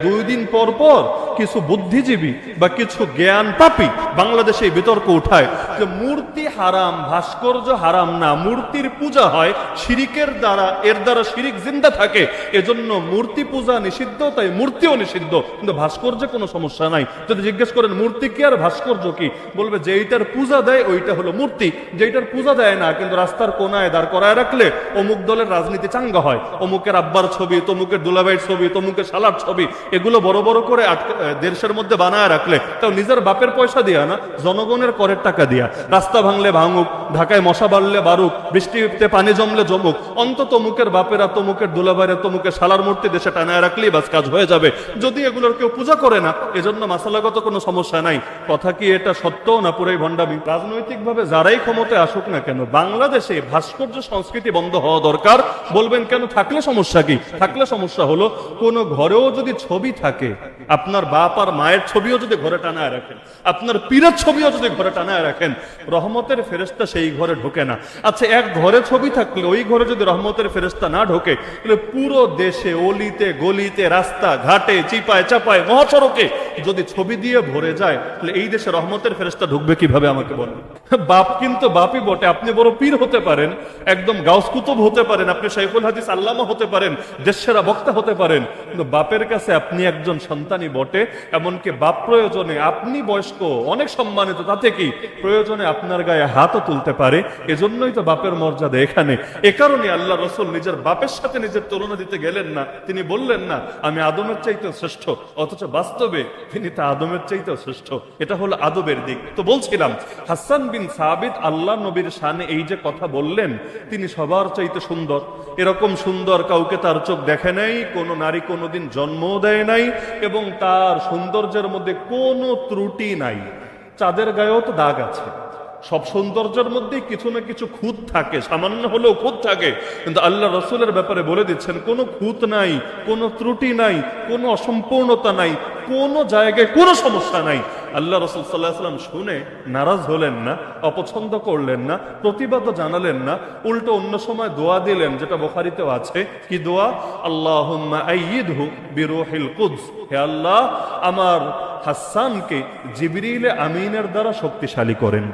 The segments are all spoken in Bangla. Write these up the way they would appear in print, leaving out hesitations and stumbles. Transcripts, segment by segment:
দুই দিন পর পর কিছু বুদ্ধিজীবী বা কিছু জ্ঞান পাপী বাংলাদেশে বিতর্ক উঠায় যে মূর্তি হারাম, ভাস্কর্য হারাম না, মূর্তির পূজা হয় শিরিকের দ্বারা, এর দ্বারা শিরিক জিন্দা থাকে, এজন্য মূর্তি পূজা নিষিদ্ধ, তাই মূর্তিও নিষিদ্ধ, কিন্তু ভাস্কর্যে কোনো সমস্যা নাই। যদি জিজ্ঞেস করেন মূর্তি কি আর ভাস্কর্য কি, বলবে যেইটার পূজা দেয় ওইটা হলো মূর্তি, যেইটার পূজা দেয় না কিন্তু রাস্তার কোনায় দাঁড় করায় রাখলে অমুক দলের রাজনীতি চাঙ্গা হয়, অমুকের আব্বার ছবি, তমুকের দুলাভাইয়ের ছবি, তমুকের শালার ছবি, এগুলো বড় বড় করে দেশের মধ্যে বানায় রাখলে, তাও নিজের বাপের পয়সা দিয়া না, জনগণের করের টাকা দিয়া, রাস্তা ভাঙলে ভাঙুক, ঢাকায় মশা বাড়লে বাড়ুক, বৃষ্টিতে পানি জমলে জমুক, অন্তত তমুকের বাপেরা, তমুকের দুলাভাইয়ের, তমুকের শালার মূর্তি দেশে টানায় রাখলেই বাস কাজ হয়ে যাবে। যদি এগুলোর কেউ পূজা করে না, এজন্য মাসালাগত কোনো সমস্যা নাই। কথা কি এটা সত্য না পুরাই ভণ্ডামি? রাজনৈতিকভাবে যারাই ক্ষমতায় আসুক না কেন, বাংলাদেশে ভাস্কর্য সংস্কৃতি বন্ধ হওয়া দরকার। বলবেন কেন? থাকলে সমস্যা কি? থাকলে সমস্যা হলো কোন ঘরেও যদি ছবি থাকে, আপনার বাপ আর মায়ের ছবিও যদি ঘরে টানায় রাখেন, আপনার পীরের ছবিও যদি ঘরে টানায় রাখেন, রহমতের ফেরেশতা সেই ঘরে ঢোকে না। আচ্ছা, এক ঘরে ছবি থাকলে ওই ঘরে যদি রহমতের ফেরেশতা না ঢোকে, তাহলে পুরো দেশে অলিতে গলিতে, রাস্তা ঘাটে, চিপায় চাপায়, মহাসড়কে যদি ছবি দিয়ে ভরে যায়, তাহলে এই দেশে রহমতের ফেরেশতা ঢুকবে কিভাবে আমাকে বলেন? বাপ কিন্তু বাপই বটে, আপনি বড় পীর হতে পারেন, একদম গাউস কুতুব হতে পারেন, আপনি শাইখুল হাদিস আল্লামা হতে পারেন, দেশসেরা বক্তা হতে পারেন, কিন্তু বাপের কাছে আপনি একজন সন্তানই বটে। এমনকি বাপ প্রয়োজনে, আপনি বয়স্ক অনেক সম্মানিত, তাতে কি প্রয়োজনে আপনার গায়ে হাতও তুলতে পারে। এজন্যই তো বাপের মর্যাদা এখানে। এ কারণে আল্লাহ রাসূল নিজের বাপের সাথে নিজের তুলনা দিতে গেলেন না। তিনি বললেন না আমি আদমের চাইতেও শ্রেষ্ঠ, অথচ বাস্তবে তিনি তা আদমের চাইতেও শ্রেষ্ঠ। এটা হলো আদবের দিক। তো বলছিলাম, হাসান বিন সাবিত আল্লাহ নবীর শানে এই যে কথা বললেন, তিনি সবার চাইতে সুন্দর, এরকম সুন্দর কাউকে তার চোখ দেখে নাই, কোনো নারী কোনোদিন জন্মও দেয় নাই, এবং তার সৌন্দর্যের মধ্যে কোনো ত্রুটি নাই। চাঁদের গায়েও তো দাগ আছে, সব সৌন্দর্যের মধ্যে কিছু না কিছু খুঁত থাকে, সামান্য হলেও খুঁত থাকে, কিন্তু আল্লাহ রসুলের ব্যাপারে বলে দিচ্ছেন কোনো খুঁত নাই, কোনো ত্রুটি নাই, কোনো অসম্পূর্ণতা নাই, কোনো জায়গায় কোনো সমস্যা নাই। আল্লাহ রসুল সাল্লাল্লাহু আলাইহি ওয়াসাল্লাম শুনে নারাজ হলেন না, অপছন্দ করলেন না, প্রতিবাদও জানালেন না, উল্টো অন্য সময় দোয়া দিলেন, যেটা বুখারীতেও আছে। কি দোয়া? আল্লাহুম্মা আইয়িদহু বিরূহিল কুদস, হে আল্লাহ আমার হাসানকে জিবরিল আমিনের দ্বারা শক্তিশালী করেন।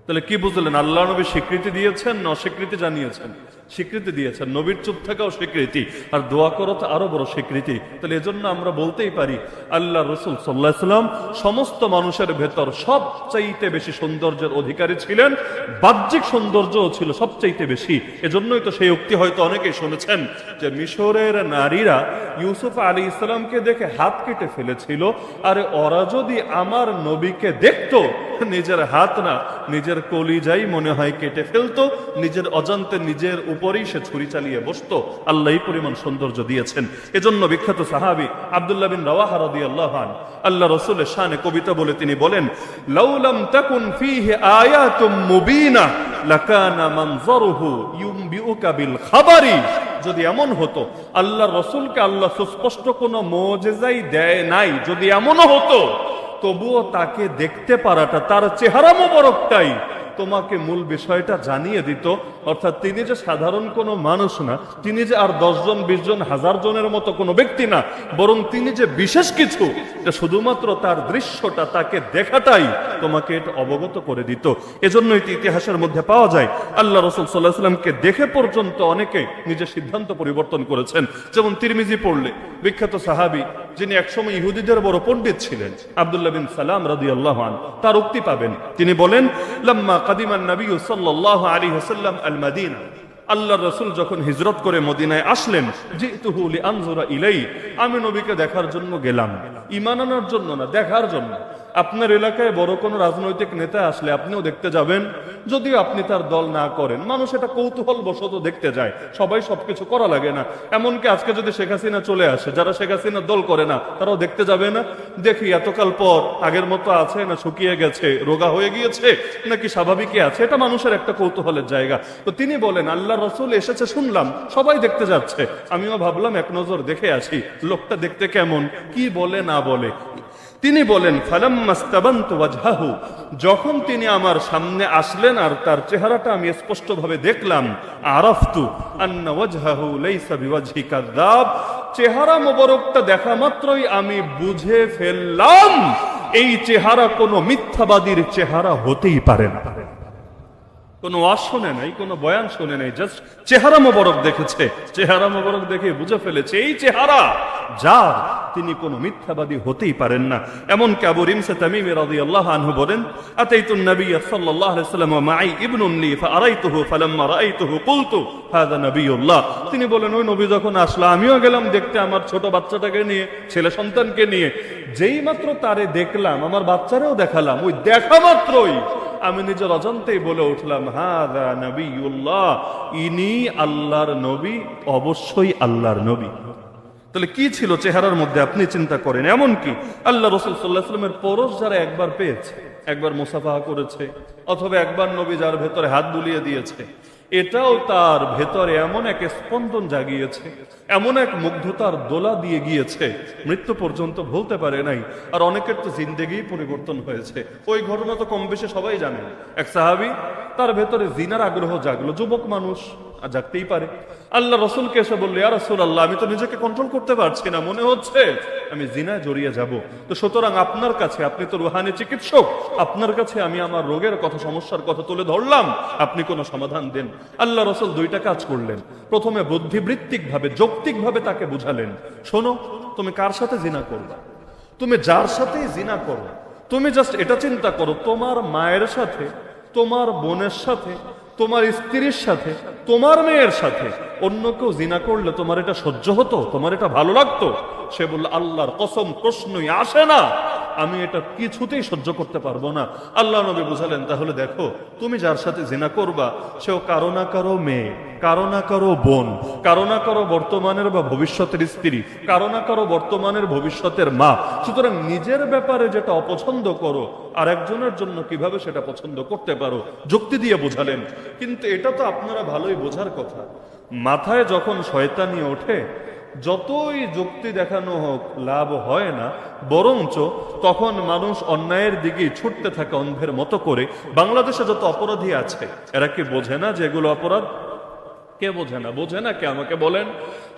তাহলে কি বুঝলেন? আল্লাহ নবী স্বীকৃতি দিয়েছেন না অস্বীকৃতি জানিয়েছেন? স্বীকৃতি দিয়েছেন। নবীর চুপ থাকাও স্বীকৃতি, আর দোয়া করো তো আরো বড় স্বীকৃতি। তাহলে এজন্য আমরা বলতেই পারি আল্লাহ রসুল সাল্লাল্লাহু আলাইহি ওয়াসাল্লাম সমস্ত মানুষের ভেতর সবচাইতে বেশি সৌন্দর্যের অধিকারী ছিলেন, বাহ্যিক সৌন্দর্যও ছিল সবচাইতে বেশি। এজন্যই তো সেই উক্তি হয়তো অনেকেই শুনেছেন যে মিশরের নারীরা ইউসুফ আলাইহিস সালামকে দেখে হাত কেটে ফেলেছিল, আরে ওরা যদি আমার নবীকে দেখতো, নিজের হাত না নিজের কলিজাই মনে হয় কেটে ফেলতো, নিজের অজান্তে নিজের উপরেই সে ছুরি চালিয়ে বসতো। আল্লাহ এই পরিমাণ সৌন্দর্য দিয়েছেন। এজন্য বিখ্যাত সাহাবী আব্দুল্লাহ বিন রাওয়াহা রাদিয়াল্লাহু আনহু আল্লাহ রাসূলের শানে কবিতা বলে তিনি বলেন, লাউলাম তাকুন ফীহি আয়াতুম মুবিনা লাকানা মানজারুহু ইউমবিউকা বিল খাবারি। যদি এমন হতো আল্লাহর রাসূলকে আল্লাহ সুস্পষ্ট কোনো মুজিজাই দেয় নাই, যদি এমনও হতো, তবুও তাকে দেখতে পারাটা, তার চেহারা মোবারকটাই তোমাকে মূল বিষয়টা জানিয়ে দিত। অর্থাৎ তিনি যে সাধারণ কোনো মানুষ না, তিনি যে আর 10 জন 20 জন 1000 জনের মতো কোনো ব্যক্তি না, বরং তিনি যে বিশেষ কিছু, এটা শুধুমাত্র তার দৃশ্যটা, তাকে দেখাটাই তোমাকে এটা অবগত করে দিত। এজন্যই ইতিহাসের মধ্যে পাওয়া যায় আল্লাহ রাসূল সাল্লাল্লাহু আলাইহি ওয়াসাল্লামকে দেখে পর্যন্ত অনেকে নিজের সিদ্ধান্ত পরিবর্তন করেছেন। যেমন তিরমিজি পড়লে বিখ্যাত সাহাবী, যিনি একসময় ইহুদিদের বড় পণ্ডিত ছিলেন, আব্দুল্লাহ বিন সালাম রাদিয়াল্লাহু আনহু, তার উক্তি পাবেন। তিনি বলেন, লাম্মা কাদিমান নবী সাল্লাল্লাহু আলাইহি ওয়াসাল্লাম আল মাদিনা, আল্লাহর রাসূল যখন হিজরত করে মদিনায় আসলেন, জিতুহু লিআনজুরা ইলাইহি, আমি নবীকে দেখার জন্য গেলাম, ঈমান আনার জন্য না, দেখার জন্য। আপনার এলাকায় বড় কোনো রাজনৈতিক নেতা আসলে আপনিও দেখতে যাবেন, যদিও আপনি তার দল না করেন, মানুষ এটা কৌতূহল বশত দেখতে যায়, সবাই সবকিছু করা লাগে না। এমনকি আজকে যদি শেখ হাসিনা চলে আসে, যারা শেখ হাসিনার দল করে না তারাও দেখতে যাবে না, দেখি এতকাল পর আগের মতো আছে না শুকিয়ে গেছে, রোগা হয়ে গিয়েছে নাকি স্বাভাবিকই আছে। এটা মানুষের একটা কৌতূহলের জায়গা। তো তিনি বলেন, আল্লাহ রাসূল এসেছে শুনলাম, সবাই দেখতে যাচ্ছে, আমিও ভাবলাম এক নজর দেখে আসি লোকটা দেখতে কেমন, কি বলে না বলে। তিনি বলেন, ফালাম্মাস্তাবানতু ওয়াজহাহু, যখন তিনি আমার সামনে আসলেন আর তার চেহারাটা আমি স্পষ্টভাবে দেখলাম, আরাফতু আন্না ওয়াজহাহু লাইসা বিওয়াজহি কাযাব, চেহারা মোবারকটা দেখা মাত্রই আমি বুঝে ফেললাম এই চেহারা কোনো মিথ্যাবাদীর চেহারা হতেই পারে না। কোনো ওয়াজ শোনে নাই, কোনো বয়ান শোনে নাই, জাস্ট চেহারা মোবারক দেখেছে, চেহারা মোবারক দেখে বুঝে ফেলেছে এই চেহারা যার, তিনি কোনো মিথ্যাবাদী হতেই পারেন না। এমন কি আবু রিমসা তামিমি রাদিয়াল্লাহু আনহু বলেন, আতাইতুন নবী সাল্লাল্লাহু আলাইহি ওয়াসাল্লাম ওয়া মাই ইবনুন লি ফাআরাইতুহু ফালাম্মা রাআইতুহু কুলতু হাযা নবিয়ুল্লাহ। তিনি বলেন ওই নবী যখন আসলো আমিও গেলাম দেখতে আমার ছোট বাচ্চাটাকে নিয়ে, ছেলে সন্তানকে নিয়ে। যেই মাত্র তারে দেখলাম আমার বাচ্চারেও দেখালাম, ওই দেখা মাত্রই আমি নিজের অজান্তেই বলে উঠলাম হাযা নবিয়ুল্লাহ, ইনি আল্লাহর নবী, অবশ্যই আল্লাহর নবী। তাহলে কি ছিল চেহারার মধ্যে আপনি চিন্তা করেন। এমন কি আল্লাহ রাসূল সাল্লাল্লাহু আলাইহি ওয়াসাল্লামের পরশ যারা একবার পেয়েছে, একবার মুসাফাহা করেছে, অথবা একবার নবী যার ভেতরে হাত বুলিয়ে দিয়েছে, এটাও তার ভেতরে এমন এক স্পন্দন জাগিয়েছে, এমন এক মুগ্ধতার দোলা দিয়ে গিয়েছে, মৃত্যু পর্যন্ত ভুলতে পারে নাই। আর অনেকের তো জিন্দেগি পরিবর্তন হয়েছে। ওই ঘটনা তো কম বেশি সবাই জানেন। এক সাহাবী, তার ভেতরে জিনার আগ্রহ জাগলো, যুবক মানুষ, জাগতেই পারে। আল্লাহ রসুলকে এসে বললো, ইয়া রাসূলুল্লাহ, আমি তো নিজেকে কন্ট্রোল করতে পারছি না, মনে হচ্ছে আমি জিনায় জড়িয়ে যাব। তো সুতরাং আপনার কাছে, আপনি তো রুহানি চিকিৎসক, আপনার কাছে আমি আমার রোগের কথা, সমস্যার কথা তুলে ধরলাম, আপনি কোনো সমাধান দেন। আল্লাহ রসুল দুইটা কাজ করলেন। প্রথমে বুদ্ধিবৃত্তিক ভাবে, যৌক্তিক ভাবে তাকে বুঝালেন, শোনো, তুমি কার সাথে জিনা করবা, তুমি যার সাথেই জিনা করো, তুমি জাস্ট এটা চিন্তা করো, তোমার মায়ের সাথে, তোমার বোনের সাথে, তোমার স্ত্রীর সাথে, তোমার মেয়ের সাথে অন্য কেউ জিনা করলে তোমার এটা সহ্য হতো, তোমার এটা ভালো লাগতো? সে বলল, আল্লাহর কসম, প্রশ্নই আসে না, আমি এটা কিছুতেই সহ্য করতে পারবো না। আল্লাহ নবী বুঝালেন, তাহলে দেখো, তুমি যার সাথে জিনা করবা সেও কারো না কারো মেয়ে, কারো না কারো বোন, কারো না কারো বর্তমানের বা ভবিষ্যতের স্ত্রী, কারো না কারো বর্তমানের ভবিষ্যতের মা। সুতরাং নিজের ব্যাপারে যেটা অপছন্দ করো, আর একজনের জন্য কিভাবে সেটা পছন্দ করতে পারো, যুক্তি দিয়ে বোঝালেন। কিন্তু এটা তো আপনারা ভালোই বোঝার কথা। মাথায় যখন শয়তানি ওঠে, যতই যুক্তি দেখানো হোক লাভ হয় না, বরঞ্চ তখন মানুষ অন্যায়ের দিকে ছুটতে থাকে অন্ধের মতো করে। বাংলাদেশে যত অপরাধী আছে, এরা কি বোঝে না যে এগুলো অপরাধ? কে বোঝে না? বোঝে না কে? আমাকে বলেন।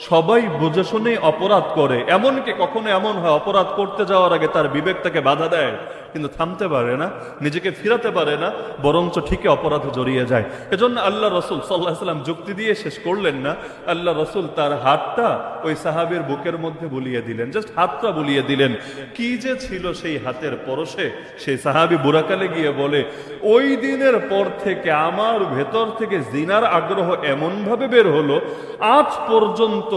সবাই বুঝে শুনেই অপরাধ করে। এমনকি কখনো এমন হয় অপরাধ করতে যাওয়ার আগে তার বিবেক তাকে বাধা দেয়, কিন্তু থামতে পারে না, নিজেকে ফিরাতে পারে না, বরঞ্চ ঠিকই অপরাধে জড়িয়ে যায়। এজন্য আল্লাহ রসুল সাল্লাল্লাহু আলাইহি ওয়াসাল্লাম যুক্তি দিয়ে শেষ করলেন না। আল্লাহ রসুল তার হাতটা ওই সাহাবীর বুকের মধ্যে বুলিয়ে দিলেন, জাস্ট হাতটা বুলিয়ে দিলেন। কি যে ছিল সেই হাতের পরশে, সেই সাহাবী বুড়াকালে গিয়ে বলে, ওই দিনের পর থেকে আমার ভেতর থেকে জিনার আগ্রহ এমন ভাবে বের হলো, আজ পর্যন্ত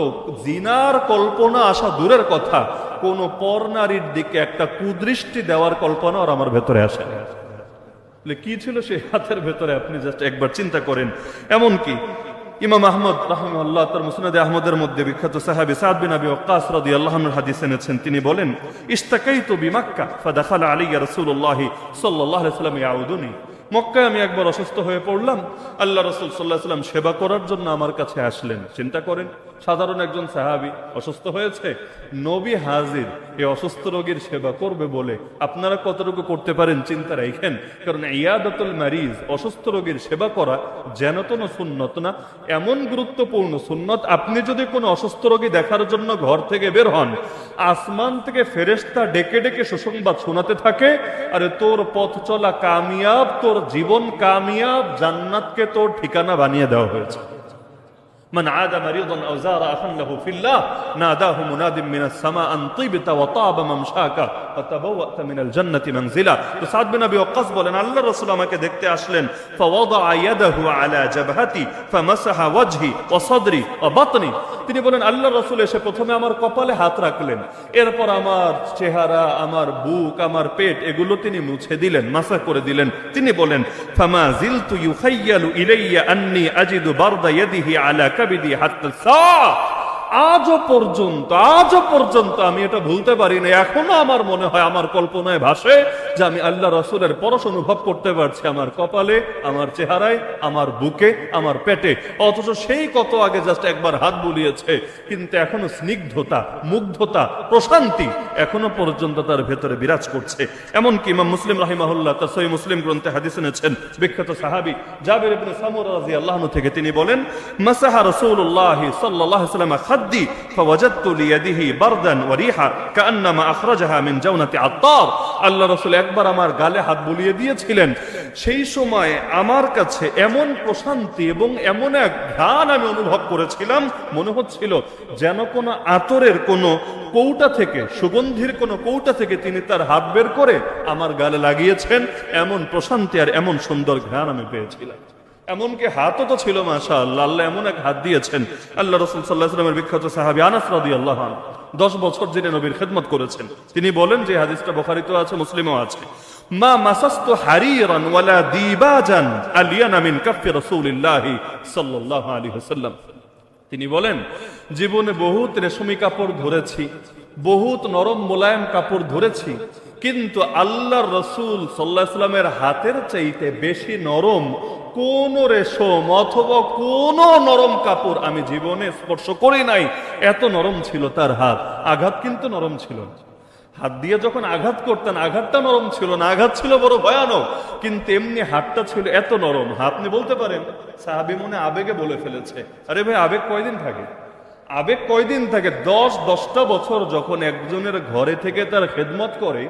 জিনার কল্পনা আসা দূরের কথা, কোন পর নারীর দিকে একটা কুদৃষ্টি দেওয়ার কল্পনা আর আমার ভেতরে আসে না। কি ছিল সেই হাতের ভেতরে, আপনি জাস্ট একবার চিন্তা করেন। এমনকি ইমাম আহমদ রাহিমাহুল্লাহ তার মুসনাদে আহমদের মধ্যে বিখ্যাত সাহাবী সাদ বিন আবি ওয়াক্কাস রাদিয়াল্লাহু আনহু হাদিস এনেছেন। তিনি বলেন, ইশতাকাইতু বিমাক্কা ফাদাখালা আলাইয়া রাসূলুল্লাহ সাল্লাল্লাহু আলাইহি ওয়াসাল্লাম ইয়াউদুনি। মক্কায় আমি একবার অসুস্থ হয়ে পড়লাম, আল্লাহ রাসূল সাল্লাল্লাহু আলাইহি ওয়াসাল্লাম সেবা করার জন্য আমার কাছে আসলেন। চিন্তা করেন, সাধারণ একজন সাহাবী অসুস্থ হয়েছে, নবী হাজির, এই অসুস্থ রোগীর সেবা করবে বলে আপনারা কতটুকু করতে পারেন চিন্তা রাখেন। কারণ ইয়াদাতুল মারিজ, অসুস্থ রোগীর সেবা করা যেন তেন সুন্নত না, এমন গুরুত্বপূর্ণ সুন্নত। আপনি যদি কোনো অসুস্থ রোগী দেখার জন্য ঘর থেকে বের হন, আসমান থেকে ফেরেশতা ডেকে ডেকে সুসংবাদ শোনাতে থাকে, আরে তোর পথ চলা কামিয়াব, তোর জীবন কামিয়াব, জান্নাতকে তোর ঠিকানা বানিয়ে দেওয়া হয়েছে। من عاد مريضا أو زار أخا له في الله ناداه مناد من السماء أن طبت وطاب ممشاك وتبوأت من الجنة منزلا। তো সাদ বিন আবি ওয়াক্কাস বলেন, আল্লাহর রাসূল আমাকে দেখতে আসলেন, فوضع يده على جبهتي فمسح وجهي وصدري وبطني। তিনি বলেন, আল্লাহর রাসূল এসে প্রথমে আমার কপালে হাত রাখলেন, এরপর আমার চেহারা, আমার বুক, আমার পেট, এগুলো তিনি মুছে দিলেন, মাসা করে দিলেন। তিনি বলেন, فما زلت يخيل إلي أني أجد برد يده على كبدي حتى الساعة। আজও পর্যন্ত আমি এটা ভুলতে পারি না। এখনো আমার মনে হয়, আমার কল্পনায় ভাসে যে আমি আল্লাহ রাসূলের পরশ অনুভব করতে পারছি আমার কপালে, আমার চেহারায়, আমার বুকে, আমার পেটে। অথচ সেই কত আগে জাস্ট একবার হাত বুলিয়েছে, কিন্তু এখনো স্নিগ্ধতা, মুগ্ধতা, প্রশান্তি এখনো পর্যন্ত তার ভেতরে বিরাজ করছে। এমনকি ইমাম মুসলিম রাহিমাহুল্লাহ তার সহিহ মুসলিম গ্রন্থে হাদিস এনেছেন, বিখ্যাত সাহাবী জাবির ইবনে সামুরা রাদিয়াল্লাহু আনহু থেকে তিনি বলেন, মাসাহা রাসূলুল্লাহ সাল্লাল্লাহু আলাইহি ওয়াসাল্লাম খাদ্দি ফাওয়াজাদতু লিয়াদিহি বারদান ওয়া রিহা কাআন্নামা আখরাজাহা মিন জাওনাতি আত্তার। আল্লাহ রাসূল একবার আমার গালে হাত বুলিয়ে দিয়েছিলেন, সেই সময় আমার কাছে এমন প্রশান্তি এবং এমন এক ঘ্রাণ আমি অনুভব করেছিলাম, মনে হচ্ছিল যেন কোনো আতরের কোনো কৌটা থেকে, সুগন্ধির কোনো কৌটা থেকে তিনি তার হাত বের করে আমার গালে লাগিয়েছেন। এমন প্রশান্তি আর এমন সুন্দর ঘ্রাণ আমি পেয়েছিলাম। এমনকি হাতও তো ছিল মাশাআল্লাহ, আল্লাহ এমন এক হাত দিয়েছেন। আল্লাহ রাসূল সাল্লাল্লাহু আলাইহি ওয়াসাল্লামের বিখ্যাত সাহাবী আনাস রাদিয়াল্লাহু আনহু 10 বছর যিনি নবীর খেদমত করেছেন, তিনি বলেন, যে হাদিসটা বুখারীতেও আছে মুসলিমেও আছে, মা মাসাস্তু হারিরান ওয়ালা দিবাজান আলিয়ানা মিন কাফি রাসূলিল্লাহি সাল্লাল্লাহু আলাইহি ওয়াসাল্লাম। তিনি বলেন, জীবনে বহুত রেশমি কাপড় ধরেছি, বহুত নরম মোলায়েম কাপড় ধরেছি, কিন্তু আল্লাহর রাসূল সাল্লাল্লাহু আলাইহি ওয়াসাল্লামের হাতের চাইতে বেশি নরম কোন রেশম অথবা কোন নরম কাপড় আমি জীবনে স্পর্শ করি নাই। এত নরম ছিল তার হাত। আঘাত কিন্তু নরম ছিল না। হাত দিয়ে যখন আঘাত করতেন, আঘাতটা নরম ছিল না, আঘাত ছিল বড় ভয়ানক, কিন্তু এমনি হাতটা ছিল এত নরম। আপনি বলতে পারেন সাহাবী মনে আবেগে বলে ফেলেছে। আরে ভাই, আবেগ কয়দিন থাকে? আবেগ কয়দিন থাকে? 10-10টা বছর যখন একজনের ঘরে থেকে তার খেদমত করে,